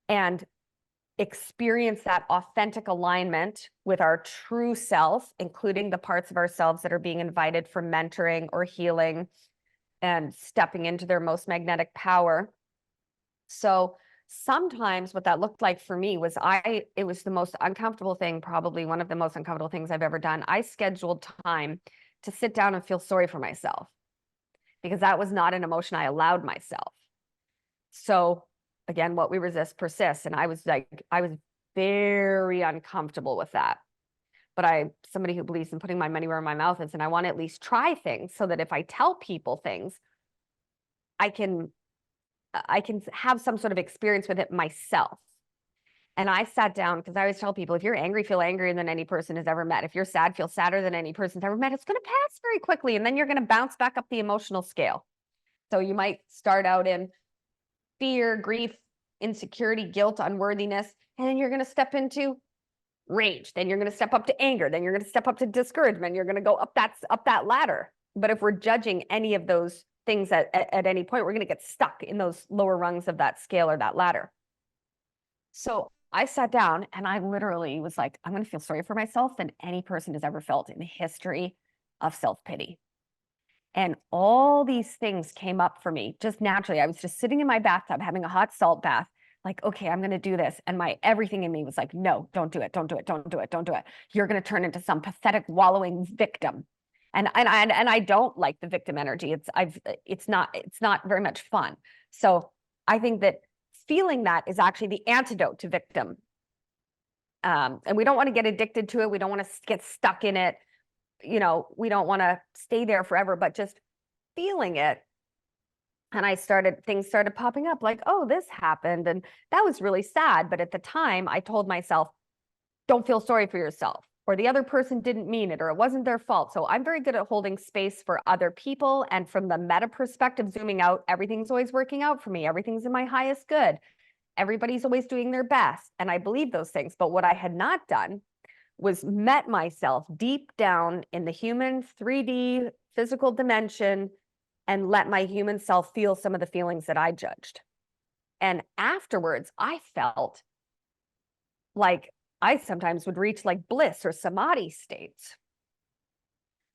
and experience that authentic alignment with our true self, including the parts of ourselves that are being invited for mentoring or healing and stepping into their most magnetic power. So sometimes what that looked like for me was it was the most uncomfortable thing, probably one of the most uncomfortable things I've ever done. I scheduled time to sit down and feel sorry for myself, because that was not an emotion I allowed myself. So again, what we resist persists. And I was very uncomfortable with that. But somebody who believes in putting my money where my mouth is, and I want to at least try things so that if I tell people things, I can have some sort of experience with it myself. And I sat down, because I always tell people, if you're angry, feel angrier than any person has ever met. If you're sad, feel sadder than any person's ever met. It's going to pass very quickly. And then you're going to bounce back up the emotional scale. So you might start out in fear, grief, insecurity, guilt, unworthiness, and then you're going to step into rage. Then you're going to step up to anger. Then you're going to step up to discouragement. You're going to go up that ladder. But if we're judging any of those things at any point, we're going to get stuck in those lower rungs of that scale or that ladder. So I sat down and I literally was like, I'm going to feel sorry for myself than any person has ever felt in the history of self-pity. And all these things came up for me just naturally. I was just sitting in my bathtub having a hot salt bath, like, okay, I'm going to do this. And everything in me was like, no, don't do it. Don't do it. Don't do it. Don't do it. You're going to turn into some pathetic wallowing victim. And I don't like the victim energy. It's not very much fun. So I think that feeling that is actually the antidote to victim. And we don't want to get addicted to it. We don't want to get stuck in it. We don't want to stay there forever, but just feeling it And things started popping up like, oh, this happened. And that was really sad. But at the time, I told myself, don't feel sorry for yourself, or the other person didn't mean it, or it wasn't their fault. So I'm very good at holding space for other people. And from the meta perspective, zooming out, everything's always working out for me. Everything's in my highest good. Everybody's always doing their best. And I believe those things. But what I had not done was met myself deep down in the human 3D physical dimension and let my human self feel some of the feelings that I judged. And afterwards, I felt like I sometimes would reach like bliss or samadhi states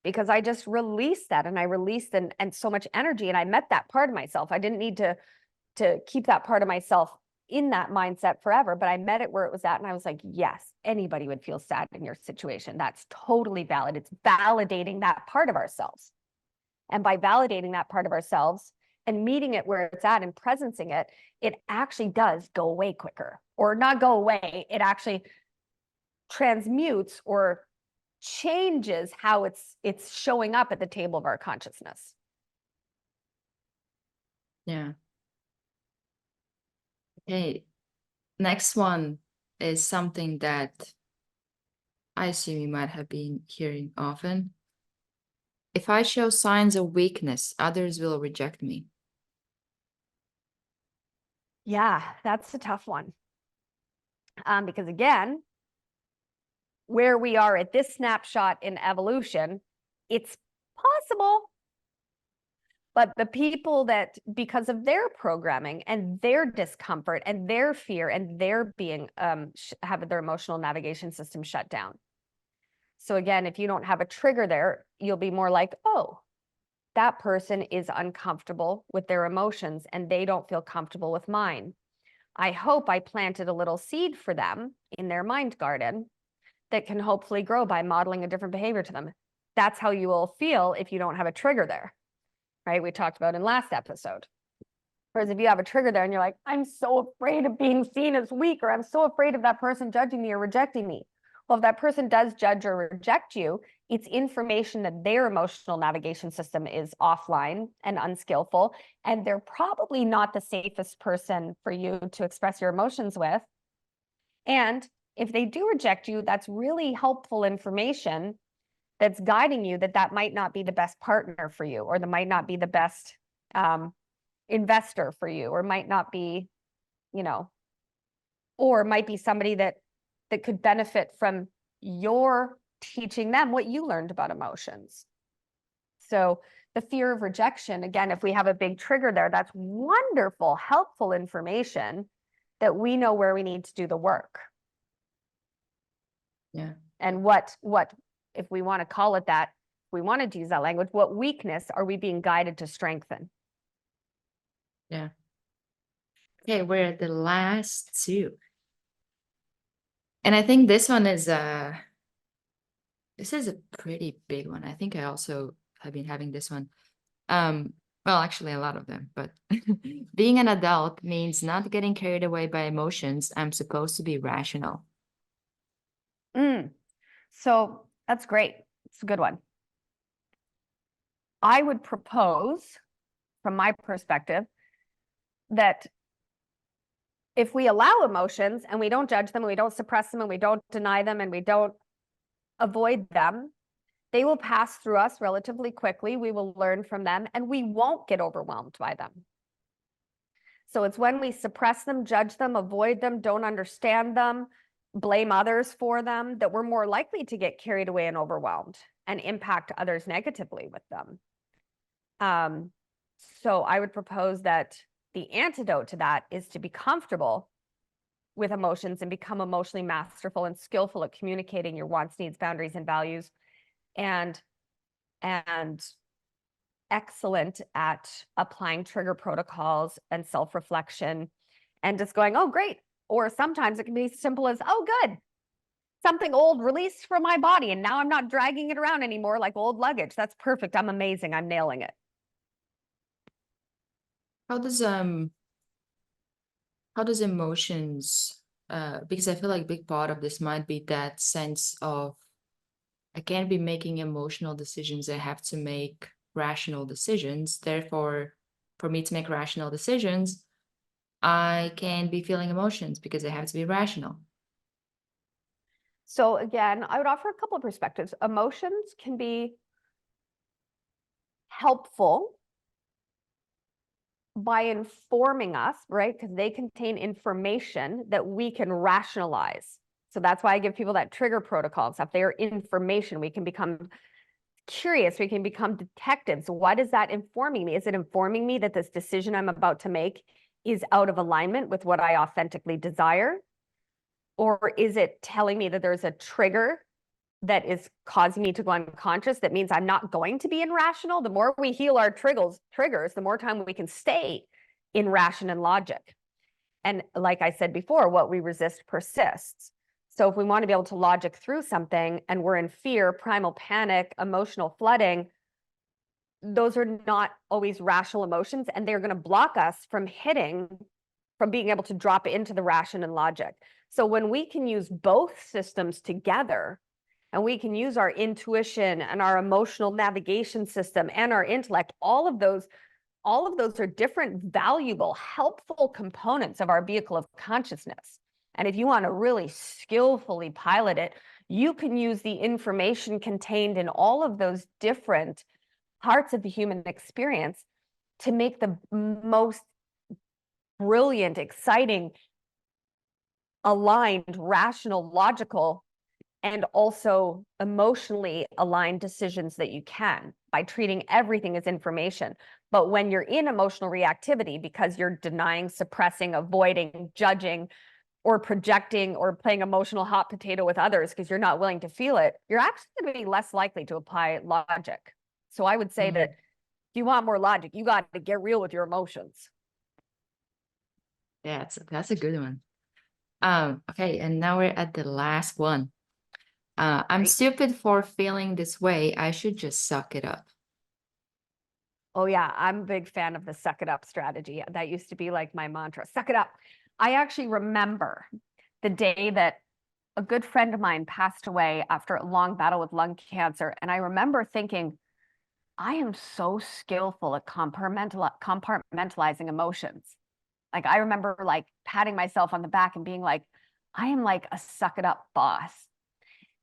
because I just released that, and I released and so much energy, and I met that part of myself. I didn't need to keep that part of myself in that mindset forever, but I met it where it was at. And I was like, yes, anybody would feel sad in your situation. That's totally valid. It's validating that part of ourselves. And by validating that part of ourselves and meeting it where it's at and presencing it, it actually does go away quicker, or not go away. It actually transmutes or changes how it's showing up at the table of our consciousness. Yeah. Okay. Next one is something that I assume you might have been hearing often. If I show signs of weakness, others will reject me. Yeah, that's a tough one. Because again, where we are at this snapshot in evolution, it's possible. But the people that, because of their programming and their discomfort and their fear and their being, have their emotional navigation system shut down. So again, if you don't have a trigger there, you'll be more like, oh, that person is uncomfortable with their emotions and they don't feel comfortable with mine. I hope I planted a little seed for them in their mind garden that can hopefully grow by modeling a different behavior to them. That's how you will feel if you don't have a trigger there, right? We talked about in last episode. Whereas if you have a trigger there and you're like, I'm so afraid of being seen as weak, or I'm so afraid of that person judging me or rejecting me. Well, if that person does judge or reject you, it's information that their emotional navigation system is offline and unskillful, and they're probably not the safest person for you to express your emotions with. And if they do reject you, that's really helpful information that's guiding you that might not be the best partner for you, or that might not be the best investor for you, or might not be, or might be somebody that could benefit from your teaching them what you learned about emotions. So the fear of rejection, again, if we have a big trigger there, that's wonderful, helpful information that we know where we need to do the work. Yeah. And what, if we want to call it that, we wanted to use that language, what weakness are we being guided to strengthen? Yeah. Okay, we're at the last two. And I think this one is this is a pretty big one. I think I also have been having this one. Well, actually a lot of them, but being an adult means not getting carried away by emotions. I'm supposed to be rational. So that's great. It's a good one. I would propose, from my perspective, that if we allow emotions and we don't judge them and we don't suppress them and we don't deny them and we don't avoid them, they will pass through us relatively quickly. We will learn from them and we won't get overwhelmed by them. So it's when we suppress them, judge them, avoid them, don't understand them, blame others for them, that we're more likely to get carried away and overwhelmed and impact others negatively with them. So I would propose that the antidote to that is to be comfortable with emotions and become emotionally masterful and skillful at communicating your wants, needs, boundaries, and values, and excellent at applying trigger protocols and self-reflection and just going, oh, great. Or sometimes it can be as simple as, oh, good. Something old released from my body and now I'm not dragging it around anymore like old luggage. That's perfect. I'm amazing. I'm nailing it. How does emotions because I feel like a big part of this might be that sense of I can't be making emotional decisions. I have to make rational decisions. Therefore, for me to make rational decisions, I can be feeling emotions because they have to be rational. So again, I would offer a couple of perspectives. Emotions can be helpful by informing us, right? Because they contain information that we can rationalize. So that's why I give people that trigger protocol and stuff. They are information. We can become curious. We can become detectives. What is that informing me? Is it informing me that this decision I'm about to make is out of alignment with what I authentically desire? Or is it telling me that there's a trigger that is causing me to go unconscious? That means I'm not going to be irrational. The more we heal our triggers, the more time we can stay in ration and logic. And like I said before, what we resist persists. So if we want to be able to logic through something and we're in fear, primal panic, emotional flooding, those are not always rational emotions, and they're going to block us from being able to drop into the ration and logic. So when we can use both systems together, and we can use our intuition and our emotional navigation system and our intellect, all of those are different, valuable, helpful components of our vehicle of consciousness. And if you want to really skillfully pilot it, you can use the information contained in all of those different parts of the human experience to make the most brilliant, exciting, aligned, rational, logical, and also emotionally aligned decisions that you can by treating everything as information. But when you're in emotional reactivity because you're denying, suppressing, avoiding, judging, or projecting or playing emotional hot potato with others because you're not willing to feel it, you're actually going to be less likely to apply logic. So I would say that if you want more logic, you got to get real with your emotions. Yeah, that's a good one. Okay, and now we're at the last one. I'm stupid for feeling this way. I should just suck it up. Oh yeah, I'm a big fan of the suck it up strategy. That used to be like my mantra, suck it up. I actually remember the day that a good friend of mine passed away after a long battle with lung cancer. And I remember thinking, I am so skillful at compartmentalizing emotions. Like I remember like patting myself on the back and being like, I am like a suck it up boss.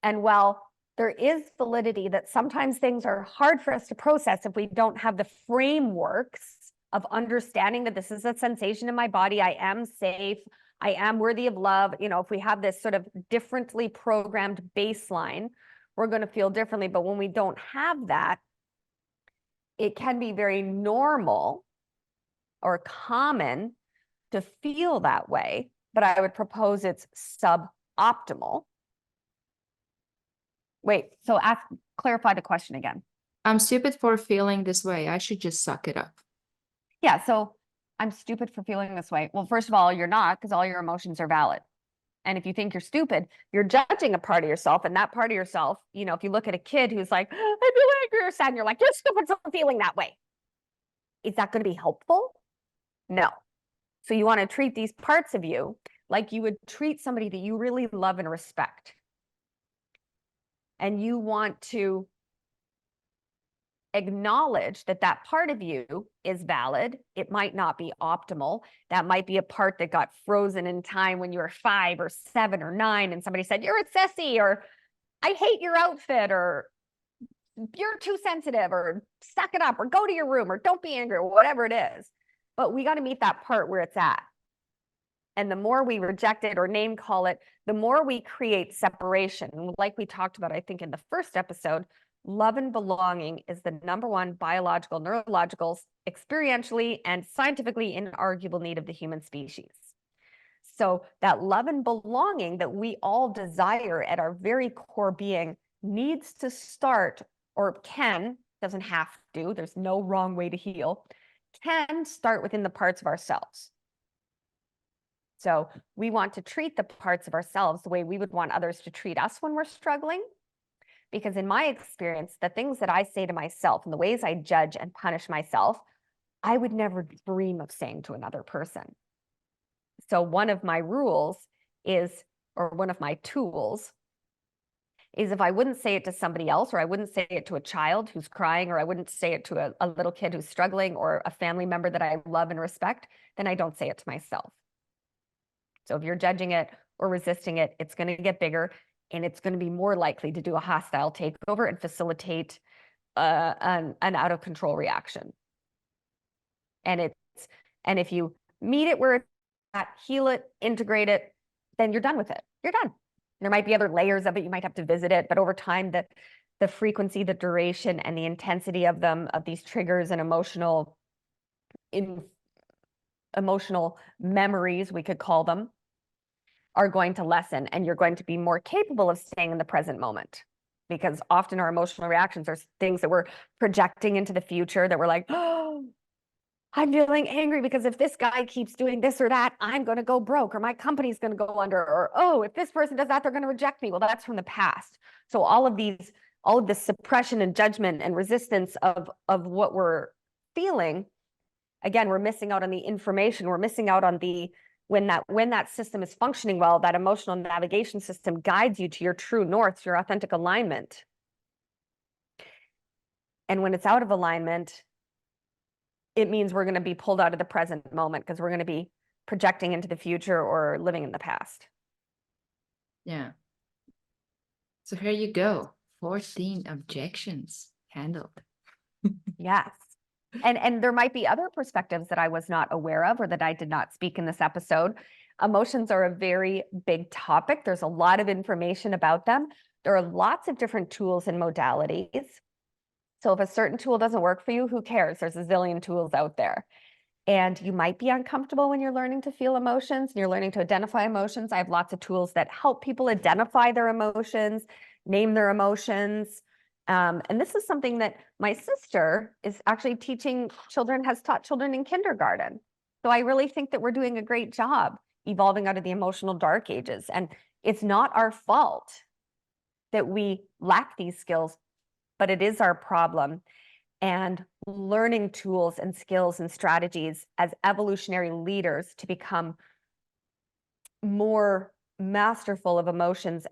And while there is validity that sometimes things are hard for us to process if we don't have the frameworks of understanding that this is a sensation in my body, I am safe, I am worthy of love. You know, if we have this sort of differently programmed baseline, we're going to feel differently. But when we don't have that, it can be very normal or common to feel that way, but I would propose it's suboptimal. Wait, so clarify the question again. I'm stupid for feeling this way. I should just suck it up. Yeah, so I'm stupid for feeling this way. Well, first of all, you're not, because all your emotions are valid. And if you think you're stupid, you're judging a part of yourself, and that part of yourself, you know, if you look at a kid who's like, I feel angry or sad, and you're like, you're stupid for feeling that way. Is that going to be helpful? No. So you want to treat these parts of you like you would treat somebody that you really love and respect. And you want to acknowledge that that part of you is valid. It might not be optimal. That might be a part that got frozen in time when you were 5 or 7 or 9, and somebody said, you're a sissy, or I hate your outfit, or you're too sensitive, or suck it up, or go to your room, or don't be angry, or whatever it is. But we got to meet that part where it's at. And the more we reject it or name call it, the more we create separation. Like we talked about, I think in the first episode, love and belonging is the #1 biological, neurological, experientially, and scientifically inarguable need of the human species. So that love and belonging that we all desire at our very core being needs to start, or can, doesn't have to, there's no wrong way to heal, can start within the parts of ourselves. So we want to treat the parts of ourselves the way we would want others to treat us when we're struggling. Because in my experience, the things that I say to myself and the ways I judge and punish myself, I would never dream of saying to another person. So one of my rules is, or one of my tools, is if I wouldn't say it to somebody else, or I wouldn't say it to a child who's crying, or I wouldn't say it to a little kid who's struggling, or a family member that I love and respect, then I don't say it to myself. So if you're judging it or resisting it, it's going to get bigger, and it's going to be more likely to do a hostile takeover and facilitate an out of control reaction. And if you meet it where it's at, heal it, integrate it, then you're done with it. You're done. There might be other layers of it. You might have to visit it, but over time, the frequency, the duration, and the intensity of them, of these triggers and emotional memories, we could call them, are going to lessen, and you're going to be more capable of staying in the present moment. Because often our emotional reactions are things that we're projecting into the future, that we're like, oh, I'm feeling angry because if this guy keeps doing this or that, I'm going to go broke, or my company's going to go under, or, oh, if this person does that, they're going to reject me. Well, that's from the past. So all of this suppression and judgment and resistance of what we're feeling, again, we're missing out on the information. We're missing out on when that system is functioning well, that emotional navigation system guides you to your true north, your authentic alignment. And when it's out of alignment, it means we're going to be pulled out of the present moment, because we're going to be projecting into the future or living in the past. Yeah. So here you go. 14 objections handled. Yes. And there might be other perspectives that I was not aware of, or that I did not speak in this episode. Emotions are a very big topic. There's a lot of information about them. There are lots of different tools and modalities. So if a certain tool doesn't work for you, who cares? There's a zillion tools out there. And you might be uncomfortable when you're learning to feel emotions and you're learning to identify emotions. I have lots of tools that help people identify their emotions, name their emotions. And this is something that my sister is actually teaching children, has taught children in kindergarten. So I really think that we're doing a great job evolving out of the emotional dark ages. And it's not our fault that we lack these skills, but it is our problem. And learning tools and skills and strategies as evolutionary leaders to become more masterful of emotions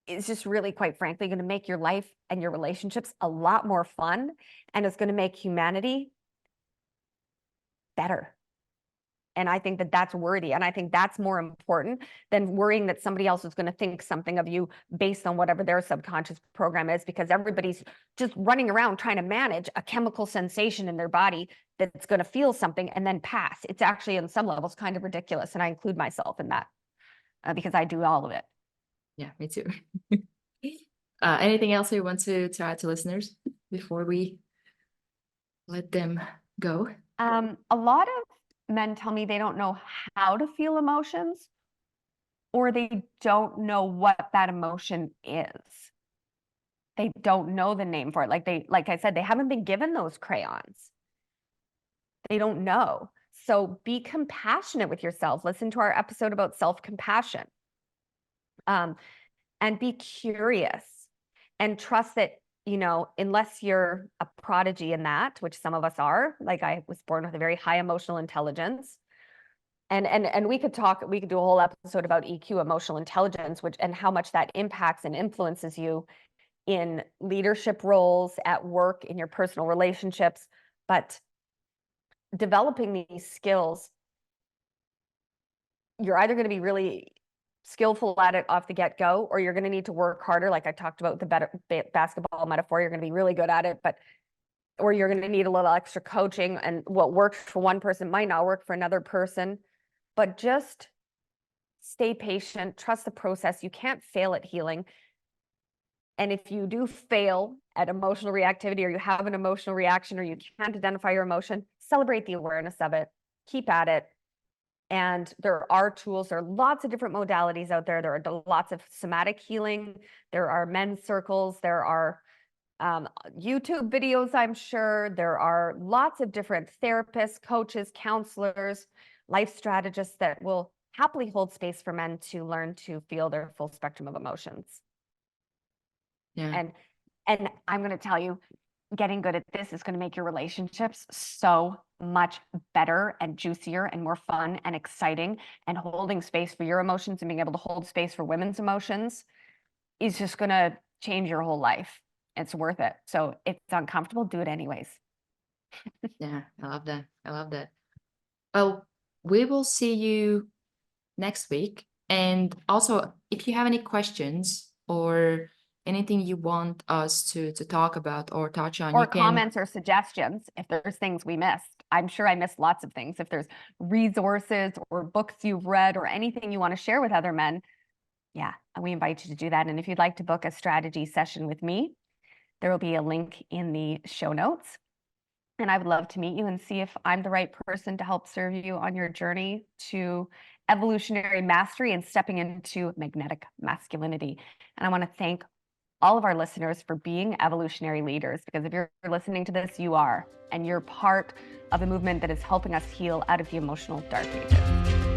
is just really, quite frankly, going to make your life and your relationships a lot more fun, and it's going to make humanity better. And I think that that's worthy. And I think that's more important than worrying that somebody else is going to think something of you based on whatever their subconscious program is, because everybody's just running around trying to manage a chemical sensation in their body that's going to feel something and then pass. It's actually, on some levels, kind of ridiculous. And I include myself in that because I do all of it. Yeah, me too. Anything else you want to add to listeners before we let them go? A lot of men tell me they don't know how to feel emotions, or they don't know what that emotion is. They don't know the name for it. Like I said, they haven't been given those crayons. They don't know. So be compassionate with yourself. Listen to our episode about self-compassion. And be curious, and trust that, unless you're a prodigy in that, which some of us are, like I was born with a very high emotional intelligence. And we could do a whole episode about EQ, emotional intelligence, and how much that impacts and influences you in leadership roles, at work, in your personal relationships. But developing these skills, you're either going to be really skillful at it off the get-go, or you're going to need to work harder. Like I talked about the basketball metaphor, you're going to be really good at it, or you're going to need a little extra coaching, and what works for one person might not work for another person. But just stay patient, trust the process. You can't fail at healing. And if you do fail at emotional reactivity, or you have an emotional reaction, or you can't identify your emotion, celebrate the awareness of it, keep at it. And there are tools, there are lots of different modalities out there. There are lots of somatic healing. There are men's circles. There are YouTube videos, I'm sure. There are lots of different therapists, coaches, counselors, life strategists that will happily hold space for men to learn to feel their full spectrum of emotions. Yeah. And I'm going to tell you, getting good at this is going to make your relationships so much better and juicier and more fun and exciting, and holding space for your emotions and being able to hold space for women's emotions is just going to change your whole life. It's worth it. So if it's uncomfortable, do it anyways. Yeah, I love that. I love that. Well, we will see you next week. And also, if you have any questions or anything you want us to talk about or touch on, Or you can comments or suggestions if there's things we missed. I'm sure I missed lots of things. If there's resources or books you've read or anything you want to share with other men, yeah, we invite you to do that. And if you'd like to book a strategy session with me, there will be a link in the show notes. And I would love to meet you and see if I'm the right person to help serve you on your journey to evolutionary mastery and stepping into magnetic masculinity. And I want to thank all of our listeners for being evolutionary leaders, because if you're listening to this, you are, and you're part of the movement that is helping us heal out of the emotional dark ages.